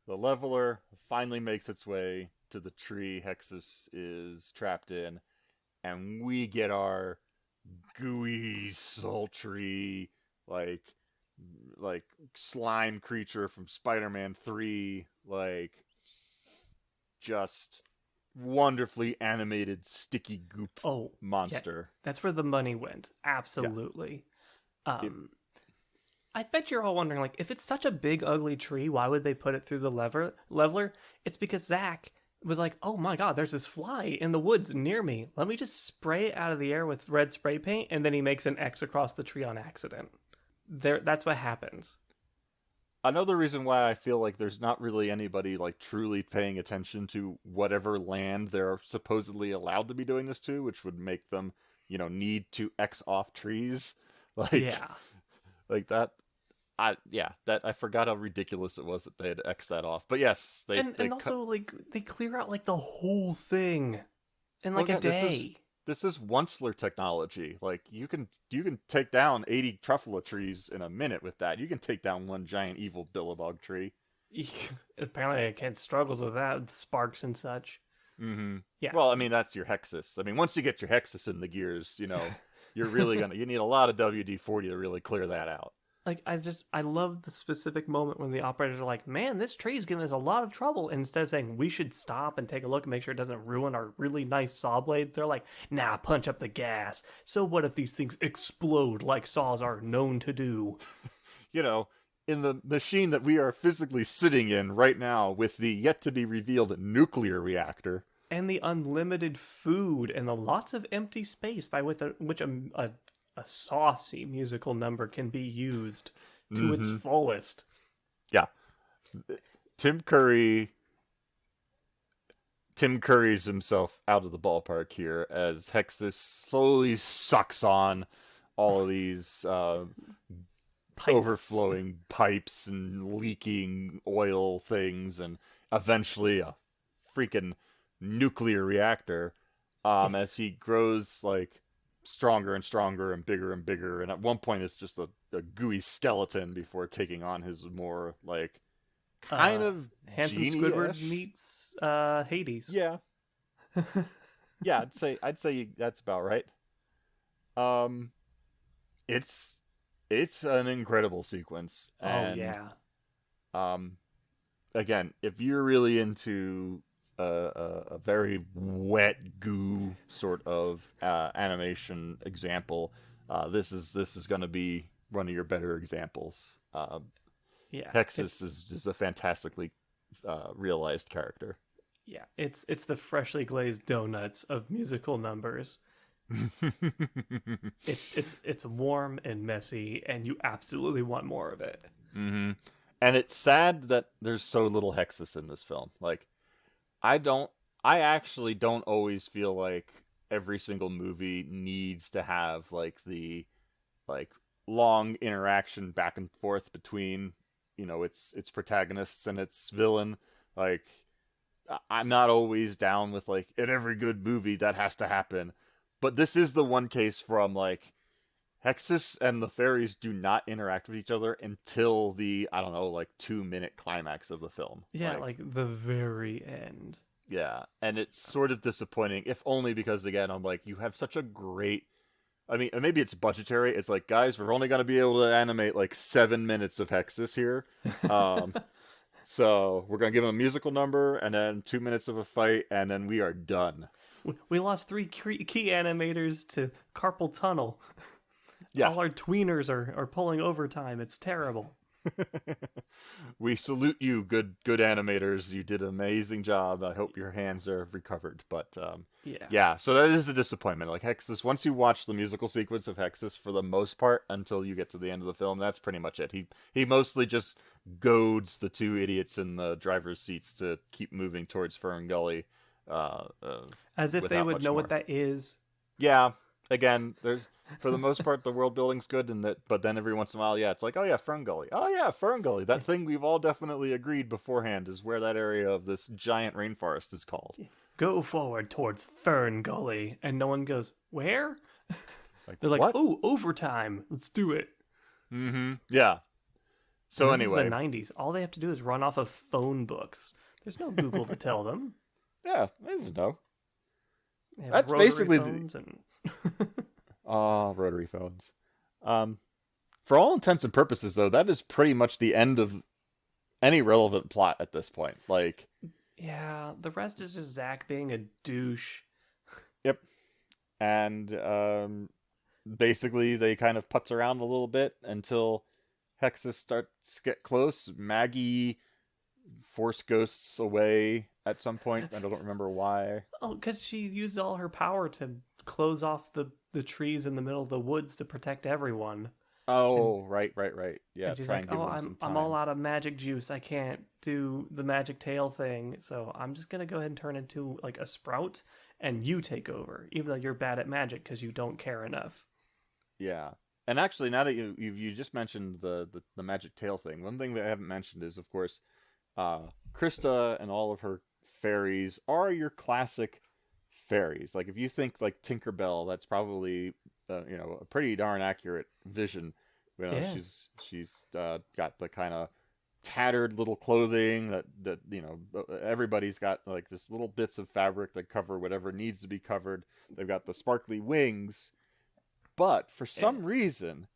The leveler finally makes its way to the tree Hexxus is trapped in, and we get our gooey, sultry, like slime creature from Spider-Man 3, like just wonderfully animated sticky goop monster. Yeah, that's where the money went. Absolutely. Yeah. I bet you're all wondering, like, if it's such a big, ugly tree, why would they put it through the leveler? It's because Zack was like, oh my god, there's this fly in the woods near me. Let me just spray it out of the air with red spray paint, and then he makes an X across the tree on accident. That's what happens. Another reason why I feel like there's not really anybody like truly paying attention to whatever land they're supposedly allowed to be doing this to, which would make them, need to X off trees. Like, Yeah. like that. I forgot how ridiculous it was that they had X that off. But yes, they also like they clear out like the whole thing in like a day. This is Once-ler technology. Like you can take down 80 truffula trees in a minute with that. You can take down one giant evil billabong tree. Apparently, a kid struggles with that, with sparks and such. Mm-hmm. Yeah. Well, I mean that's your Hexxus. I mean once you get your Hexxus in the gears, you're really you need a lot of WD-40 to really clear that out. Like, I love the specific moment when the operators are like, man, this tree is giving us a lot of trouble. And instead of saying, we should stop and take a look and make sure it doesn't ruin our really nice saw blade, they're like, nah, punch up the gas. So what if these things explode like saws are known to do? In the machine that we are physically sitting in right now with the yet-to-be-revealed nuclear reactor. And the unlimited food and the lots of empty space by which a saucy musical number can be used to its fullest. Yeah. Tim Curry's himself out of the ballpark here as Hexxus slowly sucks on all of these overflowing pipes and leaking oil things and eventually a freaking nuclear reactor as he grows like stronger and stronger and bigger, and at one point it's just a gooey skeleton before taking on his more like kind of Handsome genie-ish. Squidward meets Hades. Yeah, yeah, I'd say that's about right. Um, it's an incredible sequence, and yeah. um, again, if you're really into a very wet goo sort of animation example, this is going to be one of your better examples. Yeah. Hexxus is just a fantastically realized character. Yeah, it's the freshly glazed donuts of musical numbers. It's warm and messy, and you absolutely want more of it. Mm-hmm. And it's sad that there's so little Hexxus in this film. Like, I actually don't always feel like every single movie needs to have like the like long interaction back and forth between its protagonists and its villain. Like, I'm not always down with like in every good movie that has to happen, but this is the one case from like Hexxus and the fairies do not interact with each other until the, I don't know, like 2-minute climax of the film. Yeah, like the very end. Yeah, and it's sort of disappointing, if only because, again, I'm like, you have such a great... I mean, maybe it's budgetary. It's like, guys, we're only going to be able to animate like 7 minutes of Hexxus here. So we're going to give him a musical number and then 2 minutes of a fight, and then we are done. We lost 3 key animators to carpal tunnel. Yeah. All our tweeners are pulling overtime. It's terrible. We salute you, good animators. You did an amazing job. I hope your hands are recovered. But yeah. So that is a disappointment. Like Hexxus, once you watch the musical sequence of Hexxus, for the most part, until you get to the end of the film, that's pretty much it. He mostly just goads the 2 idiots in the driver's seats to keep moving towards Fern Gully. As if they would know what that is. Yeah. Again, there's for the most part the world building's good, but then every once in a while, yeah, it's like, oh yeah, Fern Gully. Oh yeah, Fern Gully. That thing we've all definitely agreed beforehand is where that area of this giant rainforest is called. Go forward towards Fern Gully, and no one goes, where? Like, they're like, what? oh, overtime. Let's do it. Mm-hmm. Yeah. So and anyway, this is the 90s. All they have to do is run off of phone books. There's no Google to tell them. Yeah, I don't know. That's basically rotary phones. For all intents and purposes, though, that is pretty much the end of any relevant plot at this point. Like, yeah, the rest is just Zach being a douche. Yep. And basically they kind of putz around a little bit until Hexxus starts to get close. Maggie force ghosts away at some point. I don't remember why. Oh, because she used all her power to close off the trees in the middle of the woods to protect everyone. Oh, right. Yeah, and she's like, I'm all out of magic juice. I can't do the magic tail thing, so I'm just going to go ahead and turn into like a sprout, and you take over, even though you're bad at magic because you don't care enough. Yeah. And actually, now that you just mentioned the magic tail thing, one thing that I haven't mentioned is, of course, Krista and all of her fairies are your classic fairies. Like, if you think like Tinkerbell, that's probably a pretty darn accurate vision. Yeah. She's got the kind of tattered little clothing that everybody's got, like this little bits of fabric that cover whatever needs to be covered. They've got the sparkly wings, but for some reason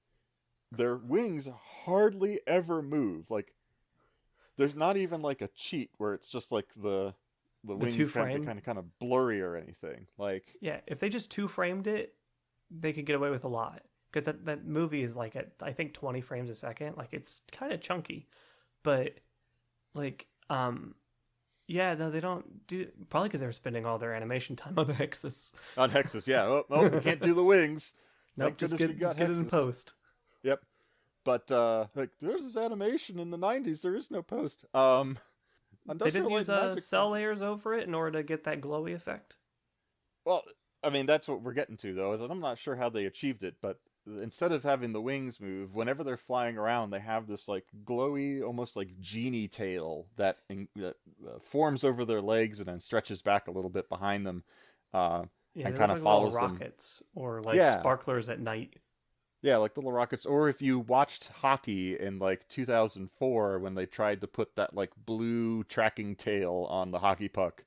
their wings hardly ever move. Like, there's not even like a cheat where it's just like the wings kind of blurry or anything. Like, yeah, if they just 2-framed it, they could get away with a lot. Because that movie is like at, I think, 20 frames a second. Like, it's kind of chunky. But, like, yeah, no, they don't do... Probably because they were spending all their animation time on Hexxus. On Hexxus, yeah. Oh, we can't do the wings. Nope, just get it in post. Yep. But, like, there's this animation in the 90s. There is no post. They didn't use cell layers over it in order to get that glowy effect? Well, I mean, that's what we're getting to, though. Is that I'm not sure how they achieved it, but instead of having the wings move, whenever they're flying around, they have this, like, glowy, almost like genie tail that forms over their legs and then stretches back a little bit behind them. Yeah, and they look kind of like little follows them. rockets or like Yeah, sparklers at night. yeah, like little rockets. Or if you watched hockey in like 2004 when they tried to put that like blue tracking tail on the hockey puck,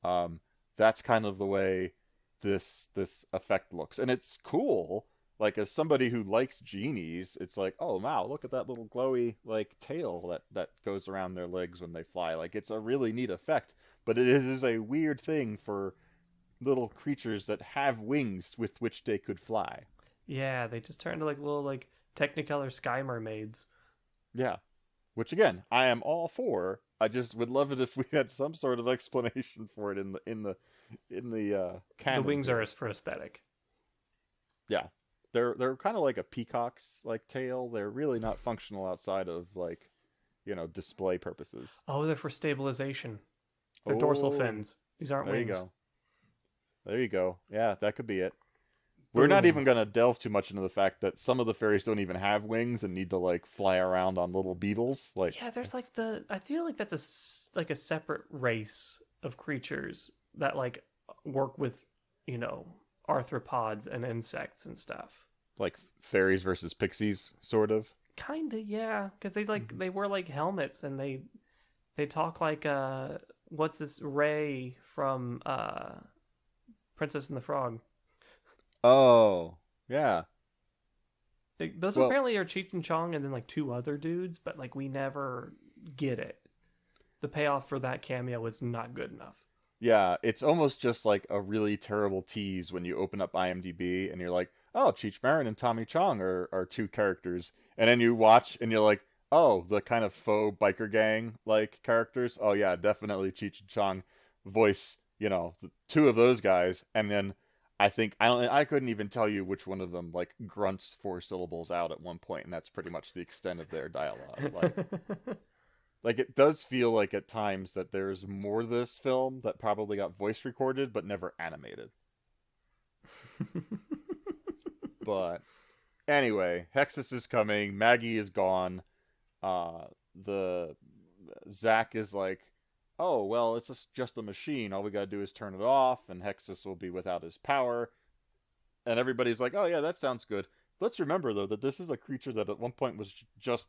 um, that's kind of the way this effect looks, and it's cool. Like as somebody who likes genies, it's like, oh wow, look at that little glowy like tail that goes around their legs when they fly. Like it's a really neat effect, but it is a weird thing for little creatures that have wings with which they could fly. Yeah, they just turn into like little like technicolor sky mermaids. Yeah. Which again, I am all for. I just would love it if we had some sort of explanation for it in the The canon wings are here. for aesthetic. Yeah. They're kind of like a peacock's like tail. They're really not functional outside of like, display purposes. Oh, they're for stabilization. They're dorsal Oh, fins. These aren't there you wings. go. There you go. Yeah, that could be it. We're not Boom. even going to delve too much into the fact that some of the fairies don't even have wings and need to like fly around on little beetles. Like, Yeah, there's like I feel like that's like a separate race of creatures that like work with, you know, arthropods and insects and stuff. like fairies versus pixies, sort of. Kinda, yeah, because they wear like helmets and they talk like what's this Ray from Princess and the Frog. Oh, yeah. Like, those Well, apparently are Cheech and Chong and then like two other dudes, but like we never get it. The payoff for that cameo was not good enough. yeah, it's almost just like a really terrible tease when you open up IMDb and you're like, oh, Cheech Marin and Tommy Chong are two characters. And then you watch and you're like, oh, the kind of faux biker gang like characters. Oh, yeah, definitely Cheech and Chong voice, the two of those guys. And then I couldn't even tell you which one of them like grunts 4 syllables out at one point, and that's pretty much the extent of their dialogue. Like it does feel like at times that there's more to this film that probably got voice recorded but never animated. But anyway, Hexxus is coming. Maggie is gone. The Zach is like, oh well, it's just a machine. All we gotta do is turn it off, and Hexxus will be without his power. And everybody's like, oh yeah, that sounds good. Let's remember though that this is a creature that at one point was just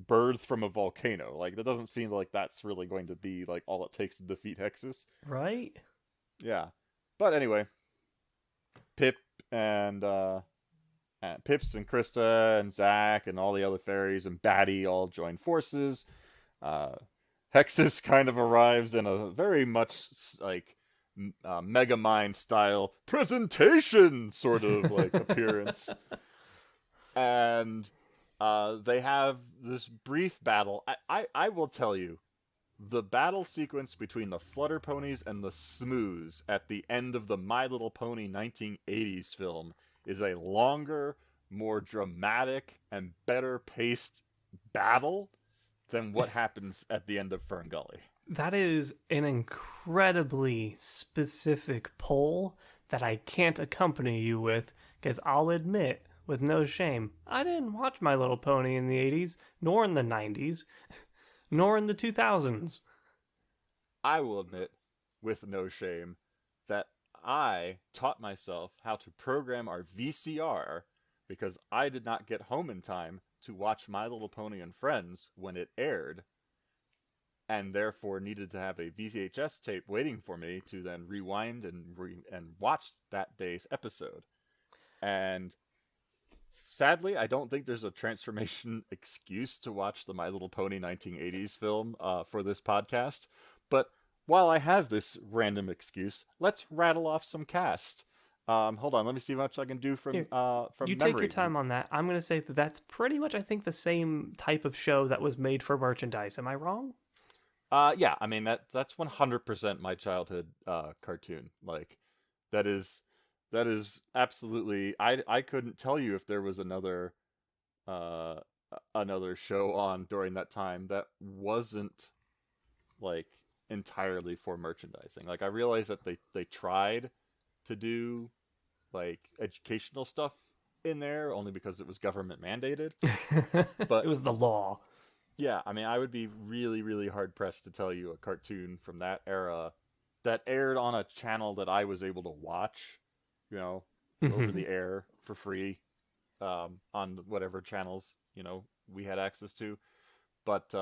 birthed from a volcano. Like that doesn't feel like that's really going to be like all it takes to defeat Hexxus. Right? Yeah. But anyway, Pip and Pips and Krista and Zach and all the other fairies and Batty all join forces. Hexxus kind of arrives in a very much like Megamind style presentation sort of like appearance. And they have this brief battle. I will tell you, the battle sequence between the Flutter Ponies and the Smooze at the end of the My Little Pony 1980s film is a longer, more dramatic, and better paced battle than what happens at the end of Fern Gully. That is an incredibly specific poll that I can't accompany you with, because I'll admit, with no shame, I didn't watch My Little Pony in the 80s, nor in the 90s, nor in the 2000s. I will admit, with no shame, that I taught myself how to program our VCR because I did not get home in time to watch My Little Pony and Friends when it aired, and therefore needed to have a VHS tape waiting for me to then rewind and watch that day's episode. And sadly, I don't think there's a transformation excuse to watch the My Little Pony 1980s film for this podcast. But while I have this random excuse, let's rattle off some cast. Hold on, let me see how much I can do from Here, you memory. take your time on that. I'm going to say that that's pretty much, I think, the same type of show that was made for merchandise. Am I wrong? Yeah, I mean that's 100% my childhood cartoon. Like that is absolutely. I couldn't tell you if there was another show on during that time that wasn't like entirely for merchandising. Like I realized that they tried to do like educational stuff in there only because it was government mandated. But It was the law. yeah, I mean, I would be really, really hard pressed to tell you a cartoon from that era that aired on a channel that I was able to watch over the air for free on whatever channels we had access to. But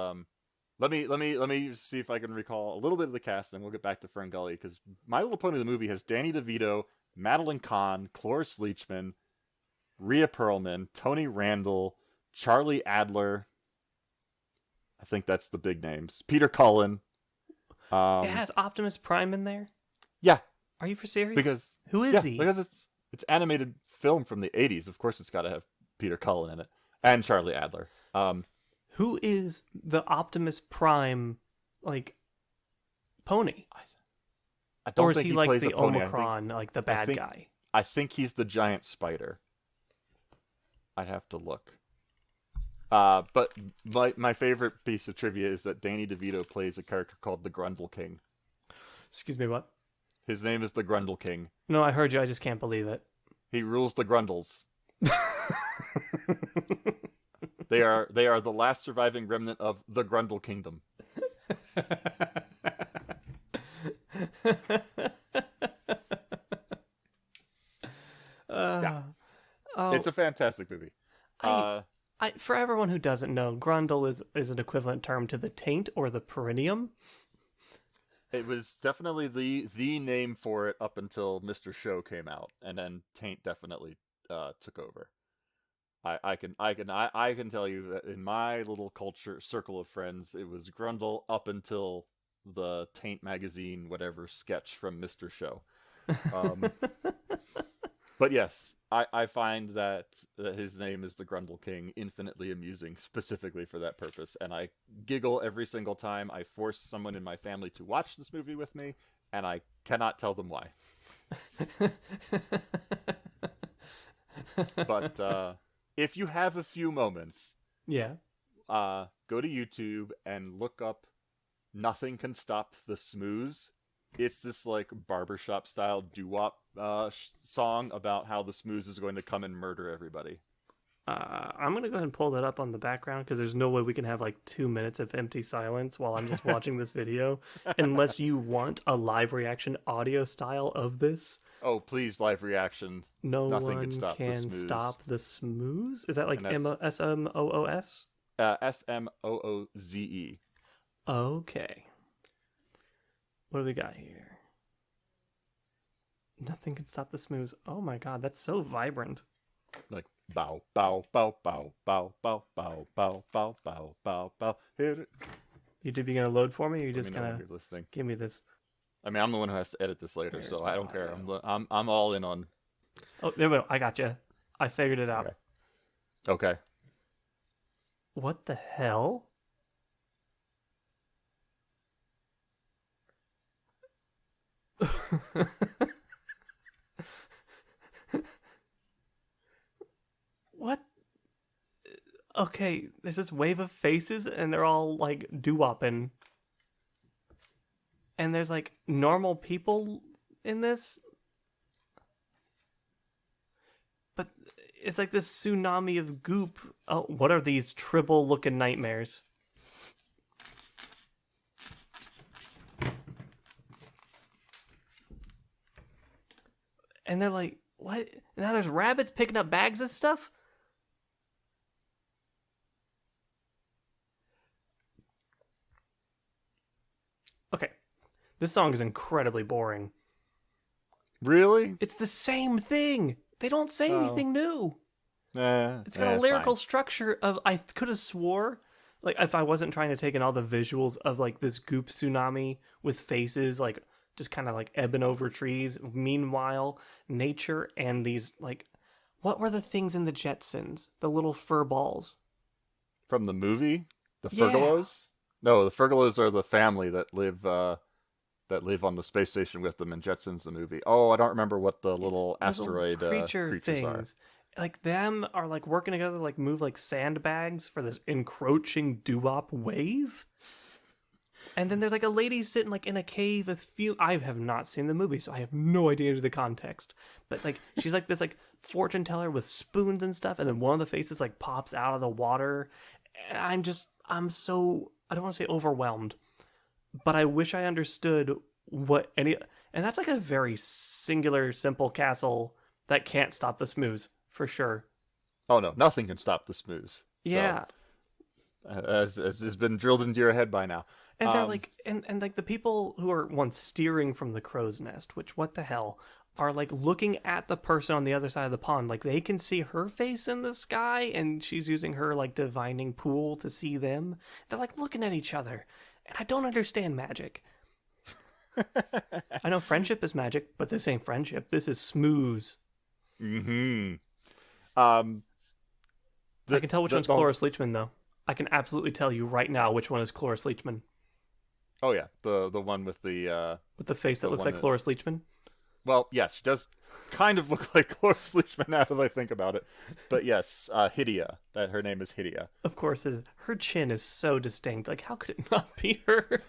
let me see if I can recall a little bit of the cast, and we'll get back to Fern Gully, because My Little Pony the movie has Danny DeVito, Madeline Kahn, Cloris Leachman, Rhea Perlman, Tony Randall, Charlie Adler. I think that's the big names. Peter Cullen. It has Optimus Prime in there? Yeah. Are you for serious? Because who is he? Because it's animated film from the 80s. Of course it's got to have Peter Cullen in it. And Charlie Adler. Who is the Optimus Prime, like, pony? I don't or is think he he like plays the a pony. Omicron, like the bad guy? I think he's the giant spider. I'd have to look. But my favorite piece of trivia is that Danny DeVito plays a character called the Grundle King. Excuse me, what? His name is the Grundle King. No, I heard you. I just can't believe it. He rules the Grundles. They are the last surviving remnant of the Grundle Kingdom. Yeah. Oh, It's a fantastic movie. for everyone who doesn't know, Grundle is an equivalent term to the taint or the perineum. It was definitely the name for it up until Mr. Show came out, and then taint definitely took over. I can tell you that in my little culture circle of friends, it was Grundle up until the Taint magazine whatever sketch from Mr. Show. But yes, I find that his name is the Grundle King infinitely amusing, specifically for that purpose, and I giggle every single time I force someone in my family to watch this movie with me, and I cannot tell them why. But if you have a few moments, Yeah. go to YouTube and look up Nothing Can Stop the Smooze. It's this like barbershop style doo-wop song about how the Smooze is going to come and murder everybody. I'm going to go ahead and pull that up on the background, because there's no way we can have like 2 minutes of empty silence while I'm just watching this video, unless you want a live reaction audio style of this. Oh, please, live reaction. Nothing one can stop the Smooze. stop the Smooze? Is that like S-M-O-O-S? S-M-O-O-Z-E. Okay. What do we got here? Nothing can stop the Smooze. Oh my god, that's so vibrant. Like bow, bow, bow, bow, bow, bow, bow, bow, bow, bow, bow, bow. Hit it. YouTube, you gonna load for me, or you just gonna listening? give me this? I mean, I'm the one who has to edit this later, Here's so my I don't care. audio. I'm all in on. Oh, there we go. I got you. I figured it out. Okay. What the hell? What? Okay, there's this wave of faces, and they're all like doo-wopping. And there's like normal people in this. But it's like this tsunami of goop. Oh, what are these tribble-looking nightmares? And they're like, what? Now there's rabbits picking up bags of stuff? Okay. This song is incredibly boring. Really? It's the same thing. They don't say anything new. It's got a lyrical structure of, I could have swore, like, if I wasn't trying to take in all the visuals of, like, this goop tsunami with faces, like, just kind of, like, ebbing over trees. Meanwhile, nature and these, like, what were the things in the Jetsons? The little fur balls. From the movie? The Fergalos? No, the Fergalos are the family that live on the space station with them in Jetsons the movie. Oh, I don't remember what the little asteroid creatures things are. Like, them are like working together to like move like sandbags for this encroaching doo-wop wave. And then there's like a lady sitting like in a cave with I have not seen the movie, so I have no idea the context. But like she's like this like fortune teller with spoons and stuff, and then one of the faces like pops out of the water. And I'm so, I don't want to say overwhelmed, but I wish I understood what any, and that's like a very singular, simple castle That can't stop the Smooze, for sure. Oh no, nothing can stop the Smooze. Yeah. So, as has been drilled into your head by now. And they're like, and like the people who are once steering from the crow's nest, which what the hell, are like looking at the person on the other side of the pond. Like they can see her face in the sky, and she's using her like divining pool to see them. They're like looking at each other, and I don't understand magic. I know friendship is magic, but this ain't friendship. This is Smooze. Mm-hmm. I can tell which one's Cloris Leachman, though. I can absolutely tell you right now which one is Cloris Leachman. Oh yeah, the one with the face that looks like Cloris Leachman. Well, yes, she does kind of look like Cloris Leachman now that I think about it. But yes, Hydia. That her name is Hydia. Of course it is. Her chin is so distinct. Like, how could it not be her?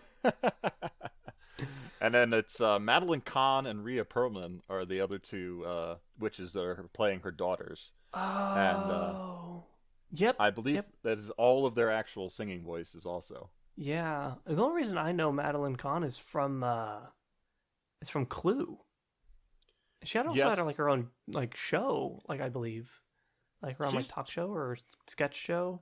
And then it's Madeline Kahn and Rhea Perlman are the other two witches that are playing her daughters. Oh. And yep. I believe that is all of their actual singing voices also. Yeah. The only reason I know Madeline Kahn is from Clue. She had also had like her own like show, like I believe, like her own like talk show or sketch show.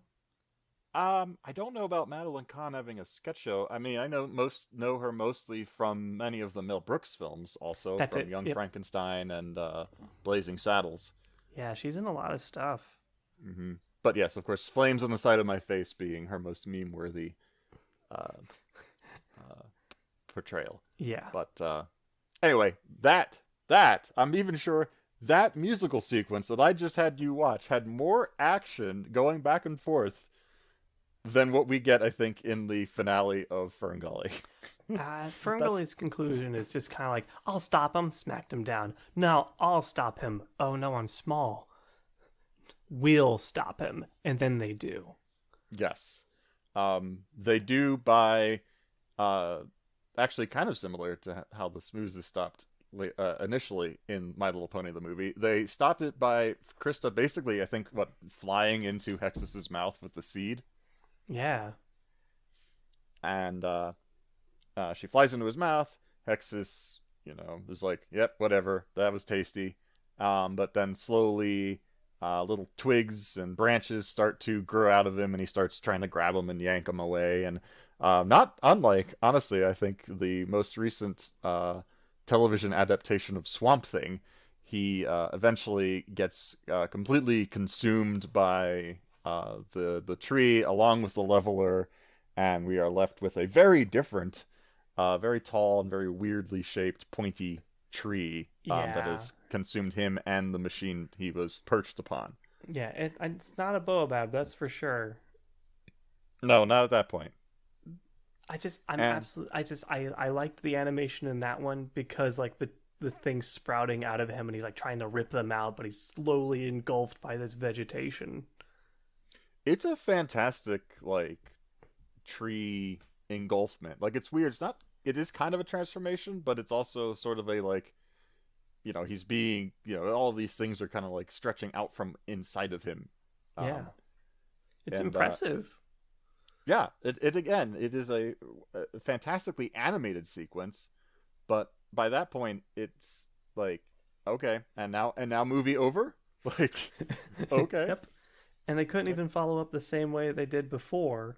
I don't know about Madeline Kahn having a sketch show. I mean, I know her mostly from many of the Mel Brooks films, also from Young Frankenstein and Blazing Saddles. Yeah, she's in a lot of stuff. Mm-hmm. But yes, of course, flames on the side of my face being her most meme-worthy portrayal. Yeah. But anyway, that I'm even sure that musical sequence that I just had you watch had more action going back and forth than what we get, I think, in the finale of Fern Gully. Fern Gully's conclusion is just kind of like, I'll stop him, smacked him down. No, I'll stop him. Oh no, I'm small. We'll stop him. And then they do. Yes. They do by actually kind of similar to how the Smooze is stopped initially in My Little Pony the movie. They stopped it by Krista basically, I think, flying into Hexxus's mouth with the seed. Yeah. And she flies into his mouth. Hexxus, is like, yep, whatever. That was tasty. But then slowly little twigs and branches start to grow out of him, and he starts trying to grab them and yank them away. And not unlike, honestly, I think the most recent television adaptation of Swamp Thing, he eventually gets completely consumed by the tree along with the leveler, and we are left with a very different, very tall and very weirdly shaped pointy tree that has consumed him and the machine he was perched upon. Yeah, it's not a baobab, that's for sure. No, not at that point. I liked the animation in that one because like the thing sprouting out of him and he's like trying to rip them out, but he's slowly engulfed by this vegetation. It's a fantastic like tree engulfment. Like, it's weird. It is kind of a transformation, but it's also sort of a like, he's being, all of these things are kind of like stretching out from inside of him. It's impressive. Yeah, it is a fantastically animated sequence, but by that point it's like, okay, and now movie over? Like, okay. Yep. And they couldn't even follow up the same way they did before,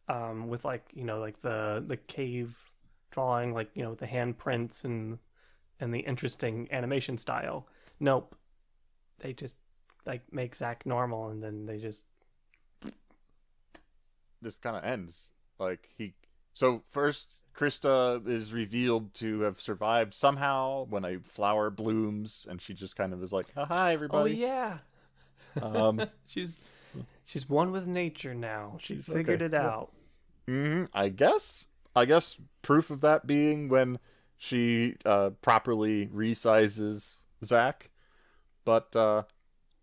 with like, like the cave drawing, like, the handprints and the interesting animation style. Nope. They just like make Zach normal, and then they just kind of ends. Like, so first Krista is revealed to have survived somehow when a flower blooms, and she just kind of is like, hi everybody. Oh yeah. She's one with nature now. She figured it out. Mm-hmm. I guess proof of that being when she properly resizes Zach. But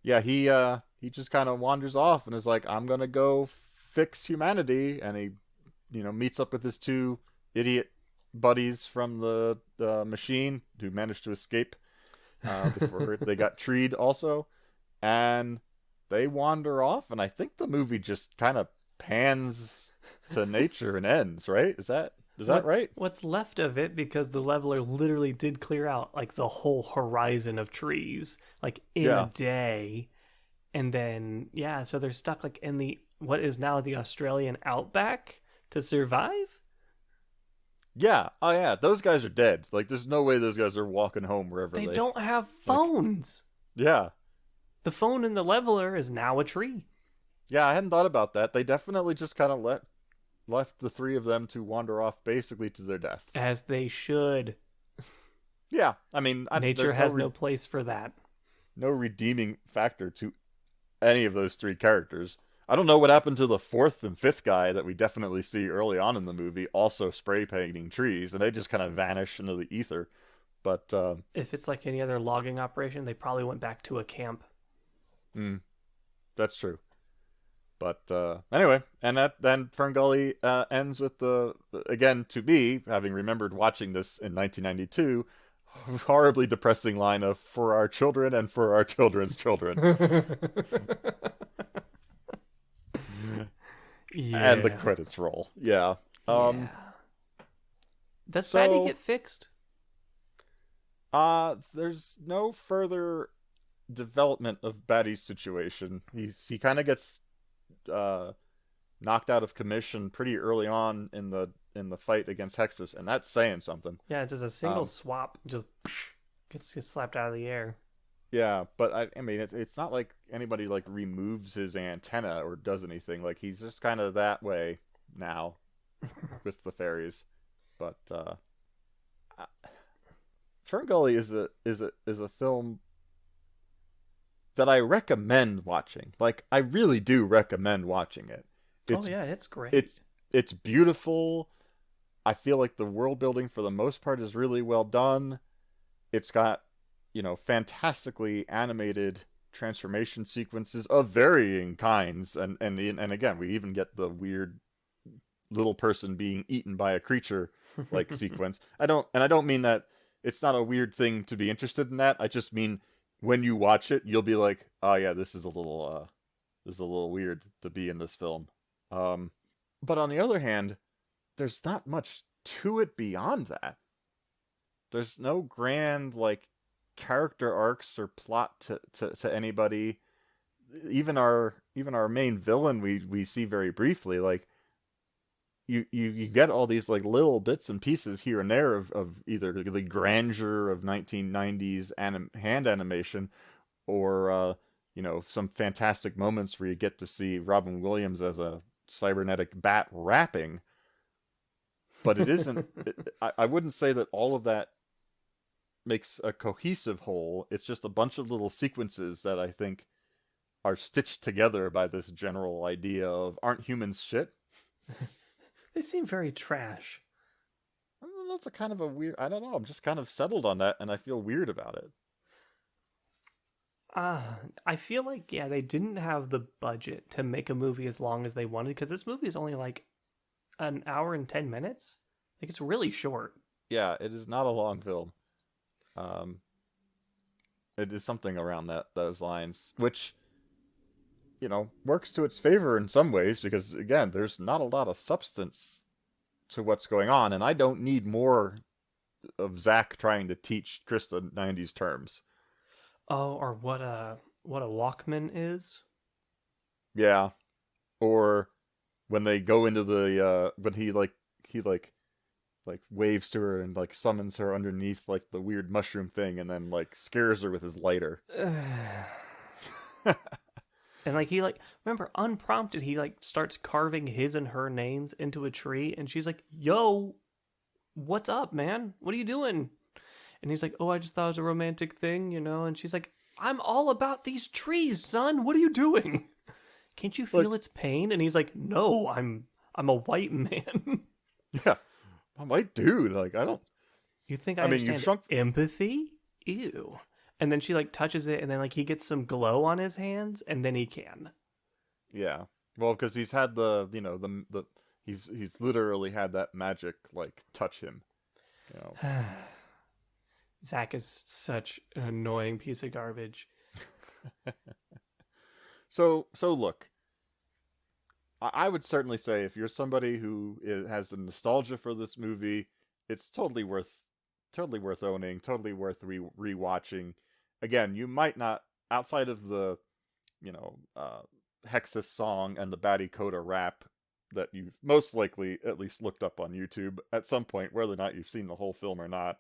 he just kind of wanders off and is like, I'm gonna go fix humanity, and he meets up with his two idiot buddies from the machine who managed to escape before they got treed also, and they wander off, and I think the movie just kind of pans to nature and ends, right? Is that Is that right? What's left of it, because the leveler literally did clear out like the whole horizon of trees like in a Yeah. day. And then yeah, so they're stuck like in the what is now the Australian outback to survive. Yeah. Oh yeah. Those guys are dead. Like, there's no way those guys are walking home wherever They they. don't have Like, phones. yeah. The phone in the leveler is now a tree. Yeah. I hadn't thought about that. They definitely just kind of left the three of them to wander off basically to their deaths. As they should. Yeah. I mean, Nature there's has no place for that. no redeeming factor to any of those three characters. I don't know what happened to the fourth and fifth guy that we definitely see early on in the movie, also spray painting trees, and they just kind of vanish into the ether. But If it's like any other logging operation, they probably went back to a camp. that's true. But anyway, and then Fern Gully ends with the, again, to me, having remembered watching this in 1992, horribly depressing line of "for our children and for our children's children," Yeah. and the credits roll. Yeah. Yeah. Does so- Fatty get fixed? There's no further development of Batty's situation. He kind of gets knocked out of commission pretty early on in the fight against Hexxus, and that's saying something. Yeah, just a single swap just gets slapped out of the air. Yeah, but I mean, it's not like anybody like removes his antenna or does anything. Like, he's just kind of that way now with the fairies. But Fern Gully is a film that I recommend watching. Like, I really do recommend watching it. Oh yeah, it's great. It's beautiful. I feel like the world building for the most part is really well done. It's got, fantastically animated transformation sequences of varying kinds, and again, we even get the weird little person being eaten by a creature like sequence. I don't mean that it's not a weird thing to be interested in that. I just mean when you watch it, you'll be like, oh yeah, this is a little weird to be in this film. But on the other hand, there's not much to it beyond that. There's no grand like character arcs or plot to anybody. Even our main villain we see very briefly. Like, you get all these like little bits and pieces here and there of either the grandeur of 1990s hand animation, or some fantastic moments where you get to see Robin Williams as a cybernetic bat rapping. But it isn't. I wouldn't say that all of that makes a cohesive whole. It's just a bunch of little sequences that I think are stitched together by this general idea of, aren't humans shit? They seem very trash. That's a kind of a weird. I don't know. I'm just kind of settled on that, and I feel weird about it. I feel like they didn't have the budget to make a movie as long as they wanted, because this movie is only like an hour and 10 minutes. Like, it's really short. Yeah, it is not a long film. It is something around those lines, which works to its favor in some ways, because again, there's not a lot of substance to what's going on, and I don't need more of Zach trying to teach Krista 90s terms. Oh, or what a Walkman is? Yeah. Or when they go into the when he waves to her and like summons her underneath like the weird mushroom thing, and then like scares her with his lighter. And like he remember, unprompted, he like starts carving his and her names into a tree, and she's like, "Yo, what's up, man? What are you doing?" And he's like, "Oh, I just thought it was a romantic thing, And she's like, "I'm all about these trees, son. What are you doing? Can't you feel its pain?" And he's like, "No, I'm a white man." Yeah, I'm white dude. Like, I don't. You think I mean, understand you've shrunk empathy? Ew. And then she like touches it, and then like he gets some glow on his hands, and then he can. Yeah. Well, because he's had the he's literally had that magic like touch him. Zach is such an annoying piece of garbage. So look, I would certainly say if you're somebody who has the nostalgia for this movie, it's totally worth owning, totally worth rewatching. Again, you might not, outside of the, Hexxus song and the Batty Coda rap that you've most likely at least looked up on YouTube at some point, whether or not you've seen the whole film or not.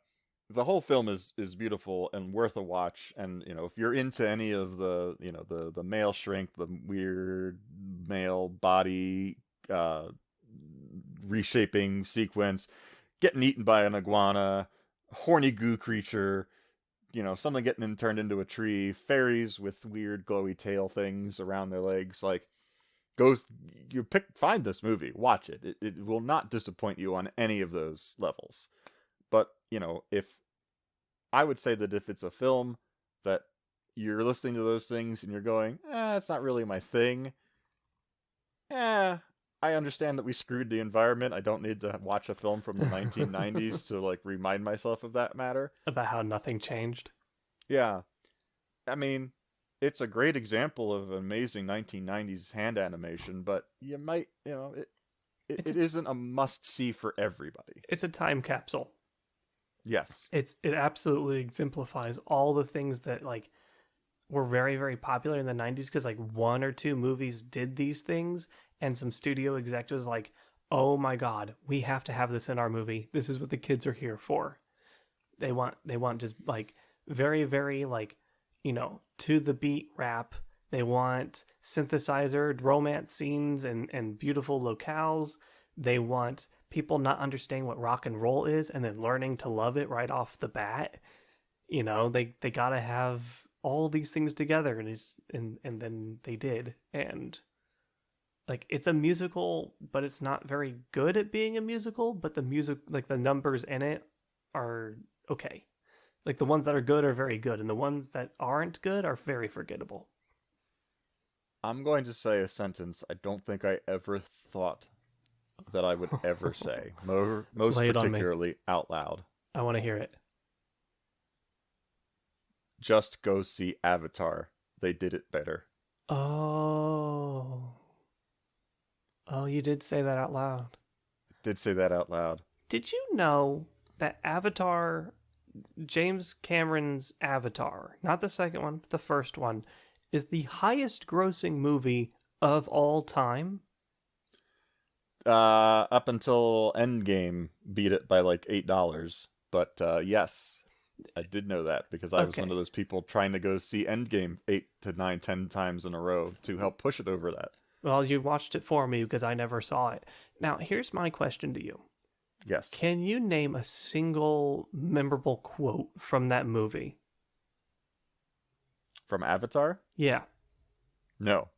The whole film is beautiful and worth a watch. And if you're into any of the the male shrink, the weird male body reshaping sequence, getting eaten by an iguana, horny goo creature, something getting turned into a tree, fairies with weird glowy tail things around their legs, like, find this movie, watch it. It will not disappoint you on any of those levels. But, if I would say that if it's a film that you're listening to those things and you're going, it's not really my thing, I understand that we screwed the environment. I don't need to watch a film from the 1990s to, like, remind myself of that matter. About how nothing changed. Yeah. I mean, it's a great example of amazing 1990s hand animation, but you might, it isn't a must-see for everybody. It's a time capsule. Yes. It absolutely exemplifies all the things that, like, were very, very popular in the 90s, because, like, one or two movies did these things, and some studio executives like, oh my god, we have to have this in our movie. This is what the kids are here for. They want just, like, very, very, like, to the beat rap. They want synthesizer romance scenes and beautiful locales. They want people not understanding what rock and roll is and then learning to love it right off the bat. They gotta have all these things together, and then they did. And, like, it's a musical, but it's not very good at being a musical. But the music, like, the numbers in it are okay. Like, the ones that are good are very good, and the ones that aren't good are very forgettable. I'm going to say a sentence I don't think I ever thought that I would ever say, most particularly out loud. I want to hear it. Just go see Avatar. They did it better. Oh, you did say that out loud. Did say that out loud. Did you know that Avatar, James Cameron's Avatar, not the second one, but the first one, is the highest grossing movie of all time? Up until Endgame beat it by like $8. But yes, I did know that because I was one of those people trying to go see Endgame 8 to 9, 10 times in a row to help push it over that. Well, you watched it for me because I never saw it. Now, here's my question to you. Yes. Can you name a single memorable quote from that movie? From Avatar? Yeah. No.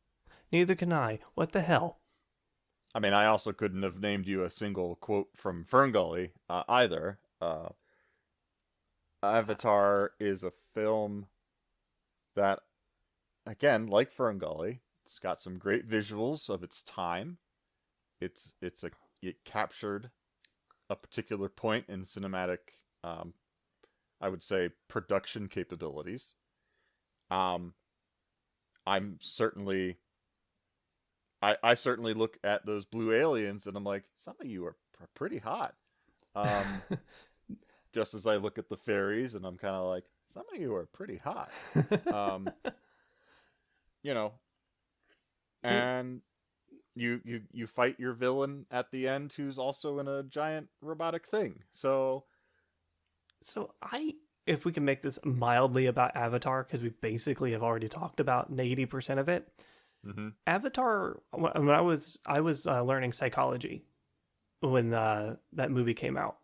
Neither can I. What the hell? I mean, I also couldn't have named you a single quote from Fern Gully either. Avatar is a film that, again, like Fern Gully, it's got some great visuals of its time. It captured a particular point in cinematic, I would say, production capabilities. I'm certainly, I certainly look at those blue aliens and I'm like, some of you are pretty hot. Just as I look at the fairies and I'm kind of like, some of you are pretty hot. And you fight your villain at the end, who's also in a giant robotic thing. So if we can make this mildly about Avatar, because we basically have already talked about 80% of it. Mm-hmm. Avatar, when I was learning psychology when that movie came out.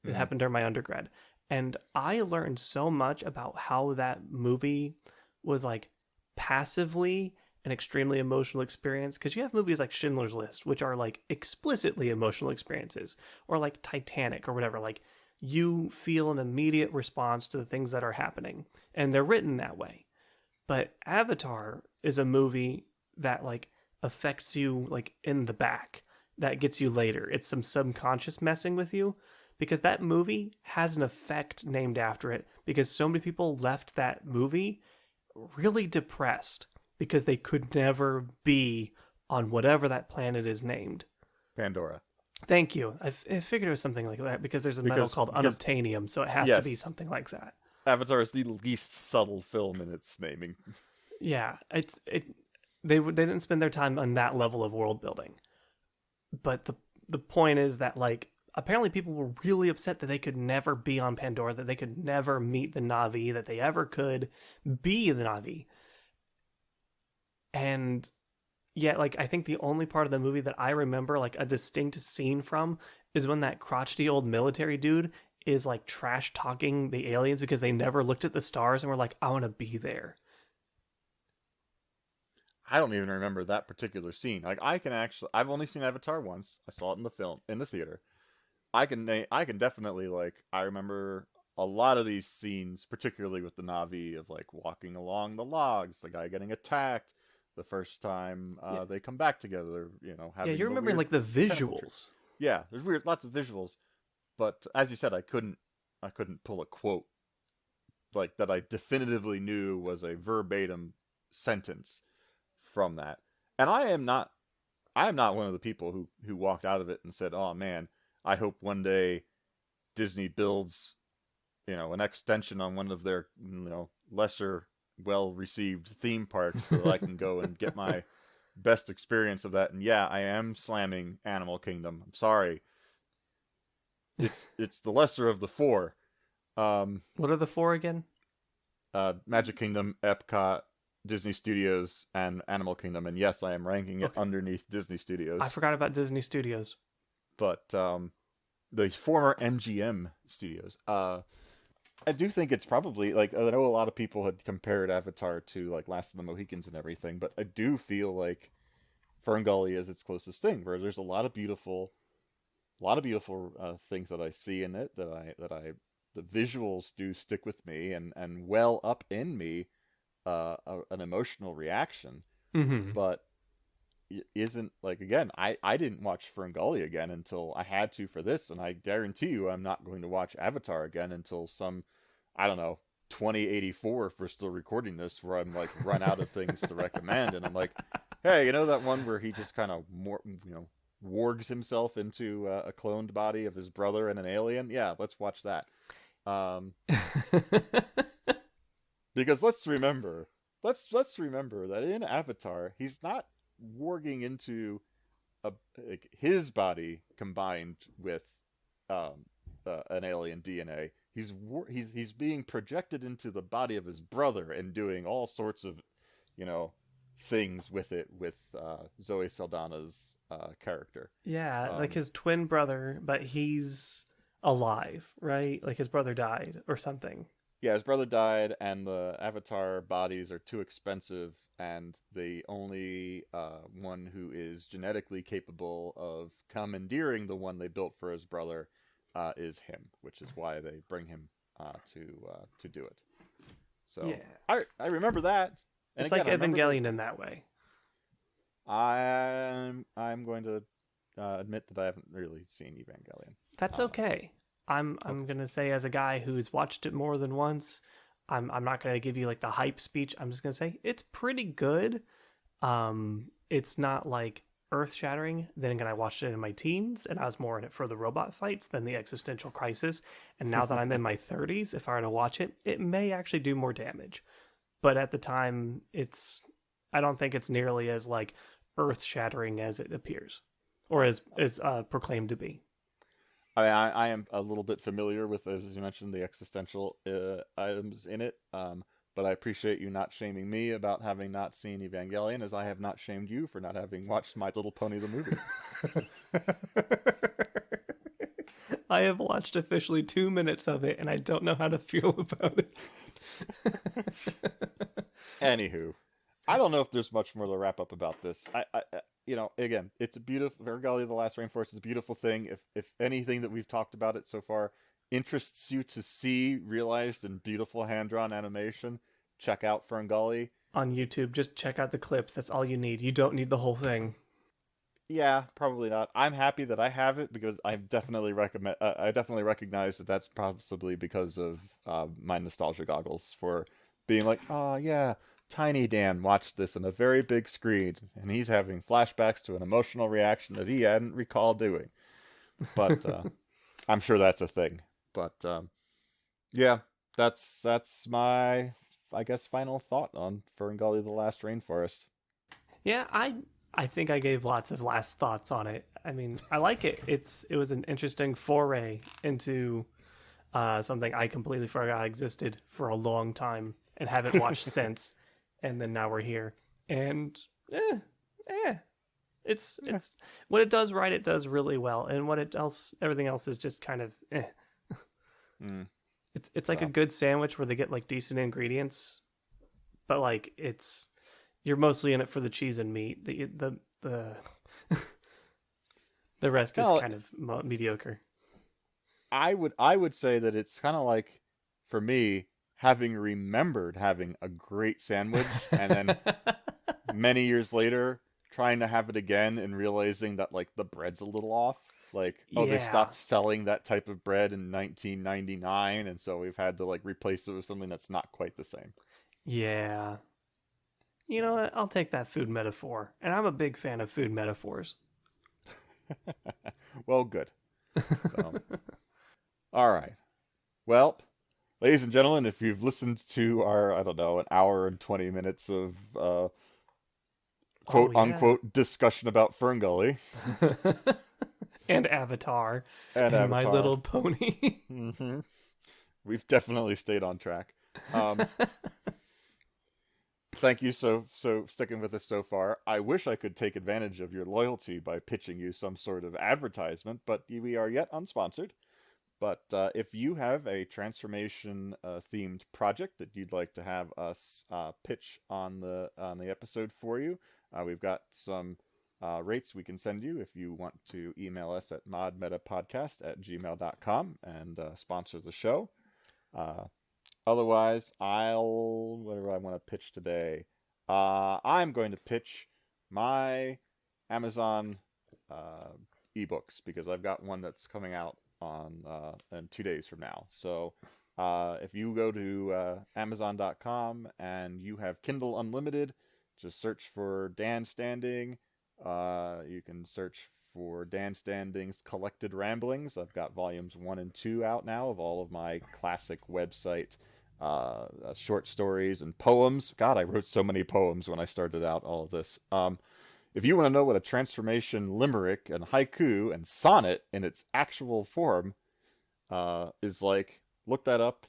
It happened during my undergrad. And I learned so much about how that movie was, like, passively an extremely emotional experience. Because you have movies like Schindler's List, which are, like, explicitly emotional experiences. Or, like, Titanic or whatever. Like, you feel an immediate response to the things that are happening. And they're written that way. But Avatar is a movie that, like, affects you, like, in the back. That gets you later. It's some subconscious messing with you. Because that movie has an effect named after it. Because so many people left that movie really depressed. Because they could never be on whatever that planet is named. Pandora. Thank you. I figured it was something like that because there's a metal called unobtainium, so it has to be something like that. Avatar is the least subtle film in its naming. Yeah, they didn't spend their time on that level of world building. But the point is that, like, apparently people were really upset that they could never be on Pandora, that they could never meet the Na'vi, that they ever could be the Na'vi. And yet, like, I think the only part of the movie that I remember, like, a distinct scene from is when that crotchety old military dude is, like, trash talking the aliens because they never looked at the stars and were like, I want to be there. I don't even remember that particular scene. Like, I've only seen Avatar once. I saw it in the theater. I can definitely, like, I remember a lot of these scenes, particularly with the Na'vi, of, like, walking along the logs, the guy getting attacked, the first time they come back together, you know, having you're remembering, like, the visuals. Yeah, there's lots of visuals, but as you said, I couldn't pull a quote like that I definitively knew was a verbatim sentence from that. And I am not one of the people who walked out of it and said, "Oh man, I hope one day Disney builds, you know, an extension on one of their, you know, lesser well-received theme parks so that I can go and get my best experience of that." And yeah, I am slamming Animal Kingdom. I'm sorry. It's the lesser of the four. What are the four again? Magic Kingdom, Epcot, Disney Studios, and Animal Kingdom. And yes, I am ranking it underneath Disney Studios. I forgot about Disney Studios. But the former MGM Studios. I do think it's probably, like, I know a lot of people had compared Avatar to, like, Last of the Mohicans and everything, but I do feel like Fern Gully is its closest thing, where there's a lot of beautiful things that I see in it, the visuals do stick with me and well up in me an emotional reaction. Mm-hmm. But it isn't, like, again, I didn't watch Fern Gully again until I had to for this, and I guarantee you I'm not going to watch Avatar again until some, I don't know, 2084 if we're still recording this, where I'm, like, run out of things to recommend, and I'm like, hey, you know that one where he just kind of wargs himself into a cloned body of his brother and an alien? Yeah, let's watch that. Because let's remember that in Avatar, he's not warging into his body combined with an alien DNA. He's being projected into the body of his brother and doing all sorts of, you know, things with it, with Zoe Saldana's character. Yeah, like his twin brother, but he's alive, right? Like his brother died or something. Yeah, his brother died, and the Avatar bodies are too expensive, and the only one who is genetically capable of commandeering the one they built for his brother is him, which is why they bring him to do it. So yeah. I remember that. And it's again, like Evangelion in that way. I'm going to admit that I haven't really seen Evangelion. That's okay. I'm gonna say, as a guy who's watched it more than once, I'm not gonna give you like the hype speech. I'm just gonna say it's pretty good. It's not like earth shattering. Then again, I watched it in my teens, and I was more in it for the robot fights than the existential crisis. And now that I'm in my 30s, if I were to watch it, it may actually do more damage. But at the time, I don't think it's nearly as like earth shattering as it appears, or as proclaimed to be. I am a little bit familiar with, as you mentioned, the existential items in it, but I appreciate you not shaming me about having not seen Evangelion, as I have not shamed you for not having watched My Little Pony the movie. I have watched officially 2 minutes of it, and I don't know how to feel about it. Anywho, I don't know if there's much more to wrap up about this. I again, it's a beautiful, Fern Gully, the Last Rainforest is a beautiful thing. If anything that we've talked about it so far interests you to see realized in beautiful hand-drawn animation, check out Fern Gully. On YouTube, just check out the clips. That's all you need. You don't need the whole thing. Yeah, probably not. I'm happy that I have it because I definitely recognize that that's possibly because of my nostalgia goggles for being like, oh yeah, tiny Dan watched this on a very big screen, and he's having flashbacks to an emotional reaction that he hadn't recalled doing. But I'm sure that's a thing. But yeah, that's my, I guess, final thought on Fern Gully, the Last Rainforest. Yeah, I think I gave lots of last thoughts on it. I mean, I like it. It was an interesting foray into something I completely forgot existed for a long time and haven't watched since. And then now we're here, and it's what it does right. It does really well, and everything else is just kind of Mm. It's like a good sandwich where they get like decent ingredients, but like you're mostly in it for the cheese and meat. The the rest is Kinda kind of mediocre. I would say that it's kind of like, for me, having remembered having a great sandwich and then many years later trying to have it again and realizing that like the bread's a little off. Like, oh, they Yeah, stopped selling that type of bread in 1999, and so we've had to like replace it with something that's not quite the same. yeah. You know what? I'll take that food metaphor, and I'm a big fan of food metaphors. Well, good. Um, all right. Well, ladies and gentlemen, if you've listened to our, I don't know, an hour and 20 minutes of quote Oh yeah, unquote discussion about Fern Gully and Avatar, and and My Avatar, Little Pony. hmm we've definitely stayed on track. Um, Thank you so sticking with us so far. I wish I could take advantage of your loyalty by pitching you some sort of advertisement, but we are yet unsponsored. But if you have a transformation themed project that you'd like to have us pitch on the episode for you, we've got some rates we can send you if you want to email us at modmetapodcast@gmail.com and sponsor the show. Uh, Otherwise, what do I want to pitch today? I'm going to pitch my Amazon ebooks because I've got one that's coming out on in 2 days from now. So if you go to Amazon.com and you have Kindle Unlimited, just search for Dan Standing. You can search for Dan Standing's Collected Ramblings. I've got volumes 1 and 2 out now of all of my classic website short stories and poems. God, I wrote so many poems when I started out all of this. If you want to know what a transformation limerick and haiku and sonnet in its actual form is like, look that up.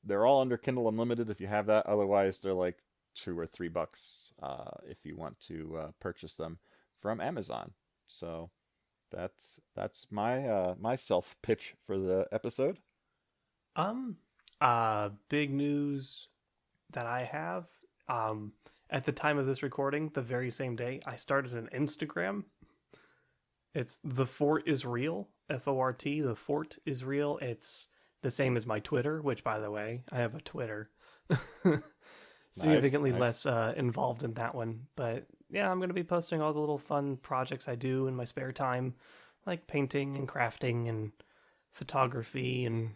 They're all under Kindle Unlimited if you have that. Otherwise, they're like $2 or $3 if you want to purchase them from Amazon. So that's my my self pitch for the episode. Um, big news that I have. At the time of this recording, the very same day, I started an Instagram. It's The Fort is Real, FORT. The Fort is Real. It's the same as my Twitter, which, by the way, I have a Twitter. Significantly Nice. less involved in that one, but yeah, I'm going to be posting all the little fun projects I do in my spare time, like painting and crafting and photography and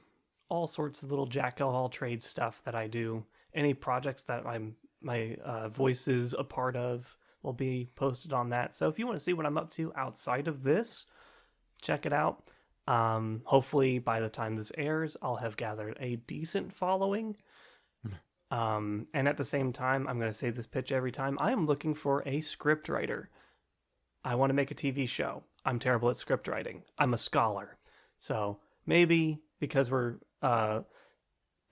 all sorts of little jack of all trades stuff that I do. Any projects that my voice is a part of will be posted on that. So if you want to see what I'm up to outside of this, check it out. Hopefully by the time this airs, I'll have gathered a decent following. And at the same time, I'm going to say this pitch every time. I am looking for a script writer. I want to make a TV show. I'm terrible at script writing. I'm a scholar. So maybe because we're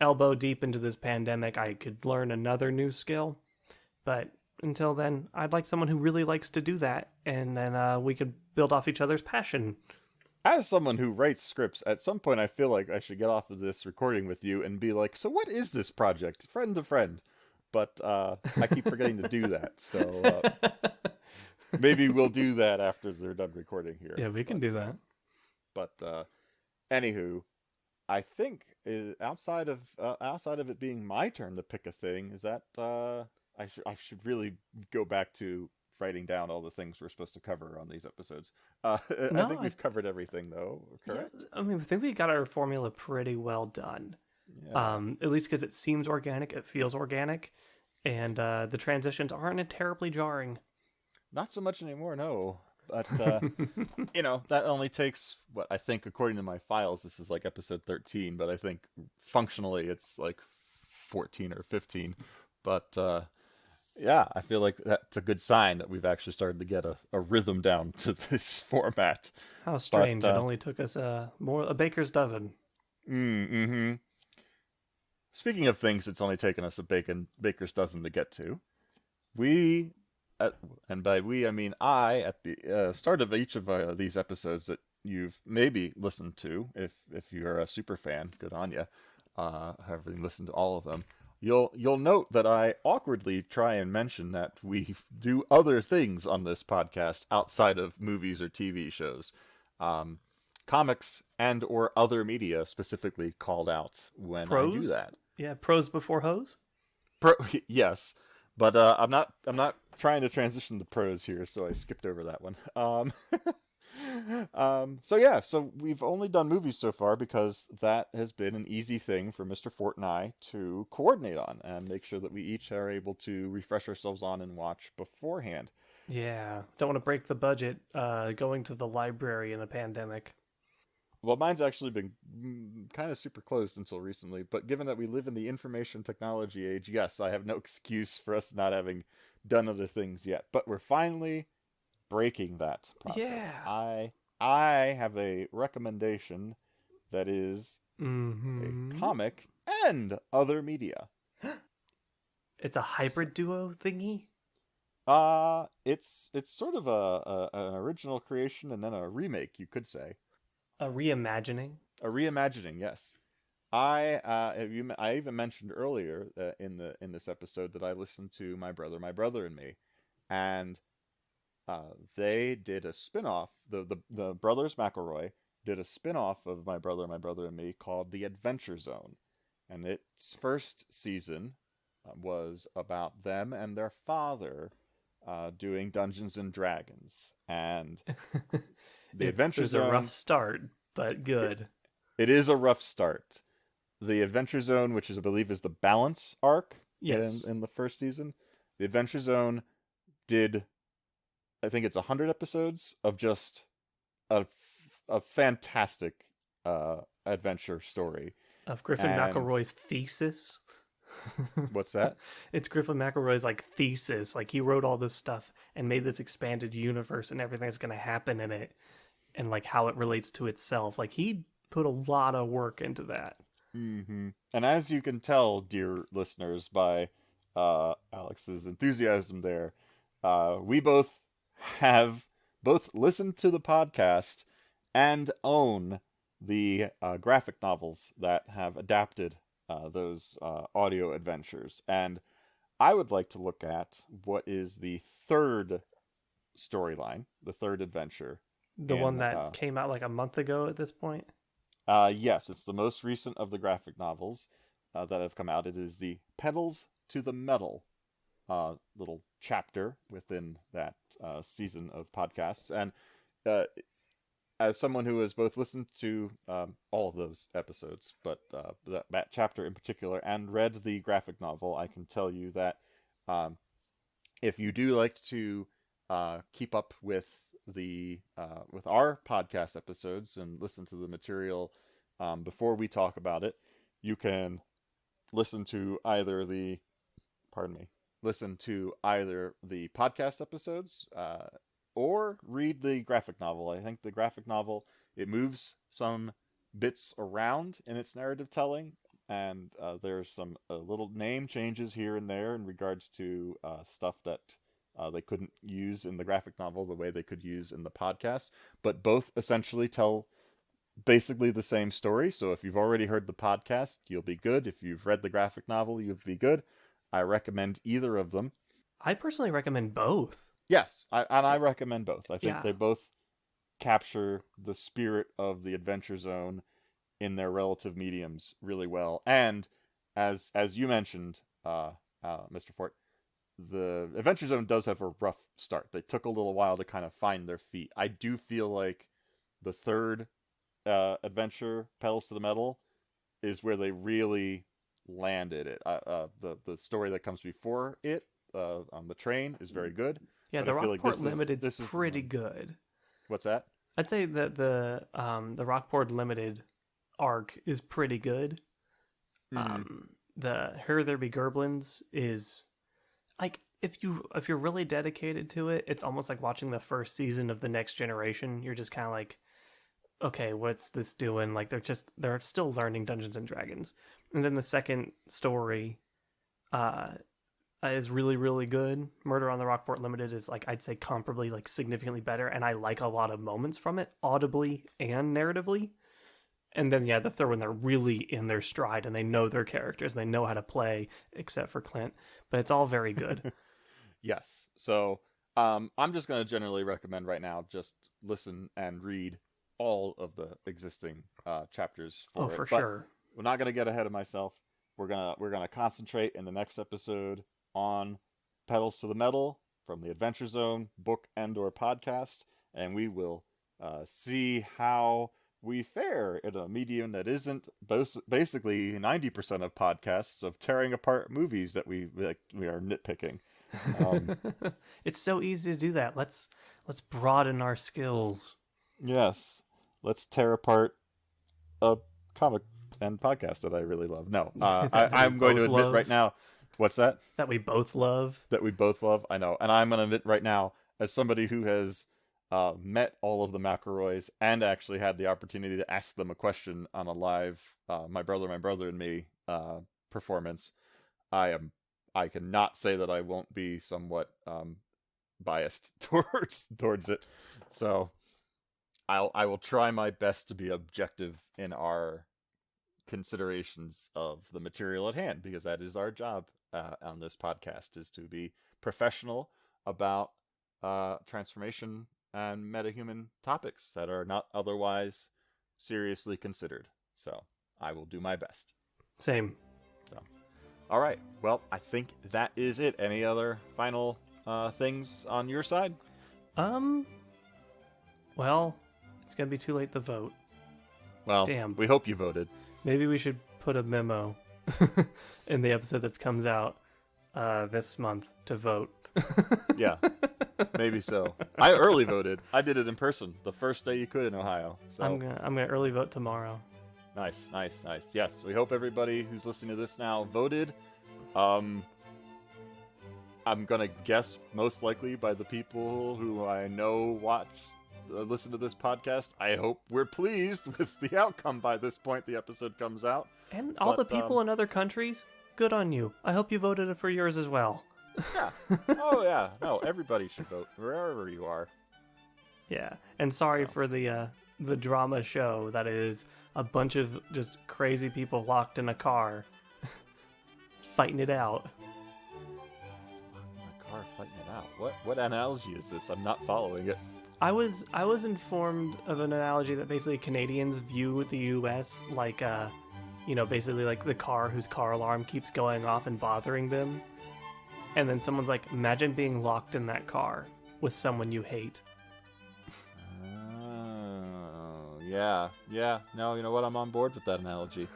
elbow deep into this pandemic, I could learn another new skill. But until then, I'd like someone who really likes to do that. And then we could build off each other's passion. As someone who writes scripts, at some point I feel like I should get off of this recording with you and be like, so what is this project? Friend to friend. But I keep forgetting to do that. So maybe we'll do that after they're done recording here. Yeah, we can do that. But anywho, I think outside of it being my turn to pick a thing, is that I should really go back to writing down all the things we're supposed to cover on these episodes. I think we've covered everything, though. Correct? Yeah, I mean, I think we got our formula pretty well done. Yeah. At least because it seems organic, it feels organic, and the transitions aren't terribly jarring. Not so much anymore, no. But that only takes what I think, according to my files, this is like episode 13. But I think functionally it's like 14 or 15. But yeah, I feel like that's a good sign that we've actually started to get a rhythm down to this format. How But strange! It only took us a baker's dozen. mm-hmm. Speaking of things, it's only taken us a baker's dozen to get to. We, and by we I mean I, at the start of each of these episodes that you've maybe listened to, if you're a super fan, good on you, having listened to all of them. You'll note that I awkwardly try and mention that we do other things on this podcast outside of movies or TV shows. Comics and or other media specifically called out when I do Pros? that. Yeah, pros before hose? Yes, but I'm not trying to transition to pros here, so I skipped over that one. So we've only done movies so far because that has been an easy thing for Mr. Fort and I to coordinate on and make sure that we each are able to refresh ourselves on and watch beforehand. Yeah, don't want to break the budget going to the library in a pandemic. Well, mine's actually been kind of super closed until recently, but given that we live in the information technology age, yes, I have no excuse for us not having done other things yet. But we're finally breaking that process. Yeah. I have a recommendation that is a Mm-hmm. comic and other media. It's a hybrid duo thingy? It's sort of an original creation and then a remake, you could say. A reimagining? A reimagining, yes. I even mentioned earlier in this episode that I listened to My Brother and Me, and they did a spin-off. The brothers McElroy did a spin-off of My Brother and Me called The Adventure Zone, and its first season was about them and their father doing Dungeons and Dragons, and the Adventure It was a rough Zone. start, but good. It is a rough start. The Adventure Zone, which is I believe is the balance arc Yes. in the first season, the Adventure Zone did, I think it's 100 episodes of just a fantastic adventure story. Of Griffin And McElroy's thesis. what's that? It's Griffin McElroy's like thesis. Like he wrote all this stuff and made this expanded universe and everything that's going to happen in it and like how it relates to itself. Like he put a lot of work into that. Mm-hmm. And as you can tell, dear listeners, by Alex's enthusiasm there, we both have both listened to the podcast and own the graphic novels that have adapted those audio adventures. And I would like to look at what is the third storyline, the third adventure. The one that came out like a month ago at this point. Yes, it's the most recent of the graphic novels that have come out. It is the Petals to the Metal little chapter within that season of podcasts. And as someone who has both listened to all of those episodes, but that chapter in particular, and read the graphic novel, I can tell you that if you do like to keep up with with our podcast episodes and listen to the material before we talk about it, you can listen to either the podcast episodes or read the graphic novel. I think the graphic novel, it moves some bits around in its narrative telling, and there's some little name changes here and there in regards to stuff that they couldn't use in the graphic novel the way they could use in the podcast, but both essentially tell basically the same story. So if you've already heard the podcast, you'll be good. If you've read the graphic novel, you'll be good. I recommend either of them. I personally recommend both. Yes, I recommend both. I think Yeah. they both capture the spirit of the Adventure Zone in their relative mediums really well. And as you mentioned, Mr. Fort, the Adventure Zone does have a rough start. They took a little while to kind of find their feet. I do feel like the third adventure, Pedals to the Metal, is where they really landed it. The story that comes before it on the train is very good. Yeah, but the I feel like Rockport Limited's is pretty good. What's that? I'd say that the Rockport Limited arc is pretty good. The Here There Be Gerblins is like if you're really dedicated to it, it's almost like watching the first season of The Next Generation. You're just kind of like, okay, what's this doing? Like they're still learning Dungeons and Dragons. And then the second story is really, really good. Murder on the Rockport Limited is like, I'd say comparably like significantly better, and I like a lot of moments from it, audibly and narratively. And then the third one, they're really in their stride and they know their characters and they know how to play, except for Clint. But it's all very good. Yes. So I'm just going to generally recommend right now just listen and read all of the existing chapters for it. For but sure. We're not going to get ahead of myself. We're gonna concentrate in the next episode on Pedals to the Metal from the Adventure Zone book and/or podcast, and we will see how we fare in a medium that isn't basically 90% of podcasts of tearing apart movies that we are nitpicking. It's so easy to do that. Let's broaden our skills. Yes, let's tear apart a comic and podcast that I really love. No, I'm going to admit right now. What's that? That we both love. That we both love. I know, and I'm going to admit right now, as somebody who has met all of the McElroys and actually had the opportunity to ask them a question on a live My Brother and Me performance, I cannot say that I won't be somewhat biased towards it. So I will try my best to be objective in our considerations of the material at hand, because that is our job on this podcast, is to be professional about transformation and metahuman topics that are not otherwise seriously considered. So I will do my best. Same. So, all right. Well, I think that is it. Any other final things on your side? Well, it's gonna be too late to vote. Well, damn. We hope you voted. Maybe we should put a memo in the episode that comes out this month to vote. Yeah, maybe so. I early voted. I did it in person the first day you could in Ohio. So I'm gonna early vote tomorrow. Nice. Yes, we hope everybody who's listening to this now voted. I'm gonna guess most likely by the people who I know listen to this podcast. I hope we're pleased with the outcome by this point the episode comes out. And all the people in other countries, good on you. I hope you voted for yours as well. Yeah. Oh yeah. No, everybody should vote wherever you are. Yeah. And sorry for the drama show that is a bunch of just crazy people locked in a car fighting it out. Locked in a car fighting it out. What analogy is this? I'm not following it. I was informed of an analogy that basically Canadians view the U.S. like, basically like the car whose car alarm keeps going off and bothering them. And then someone's like, imagine being locked in that car with someone you hate. Yeah. No, you know what? I'm on board with that analogy.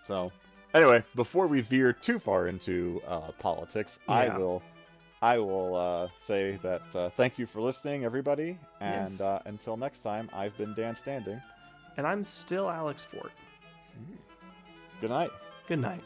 So, anyway, before we veer too far into politics, yeah. I will say that thank you for listening, everybody. And yes. Until next time, I've been Dan Standing. And I'm still Alex Fort. Good night. Good night.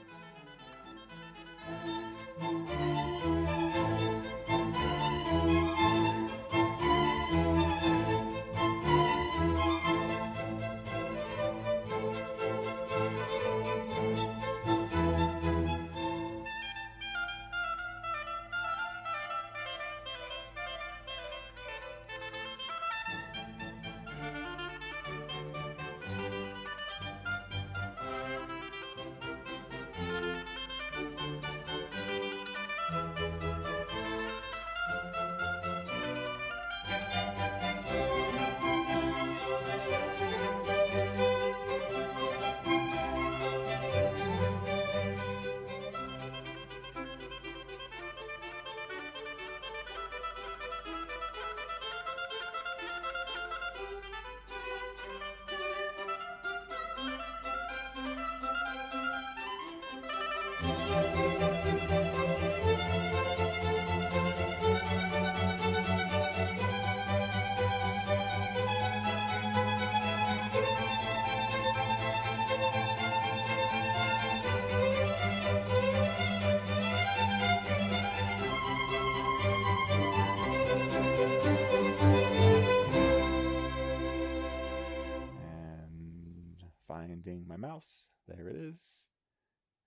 finding my mouse. There it is.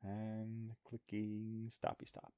And clicking stoppy stop.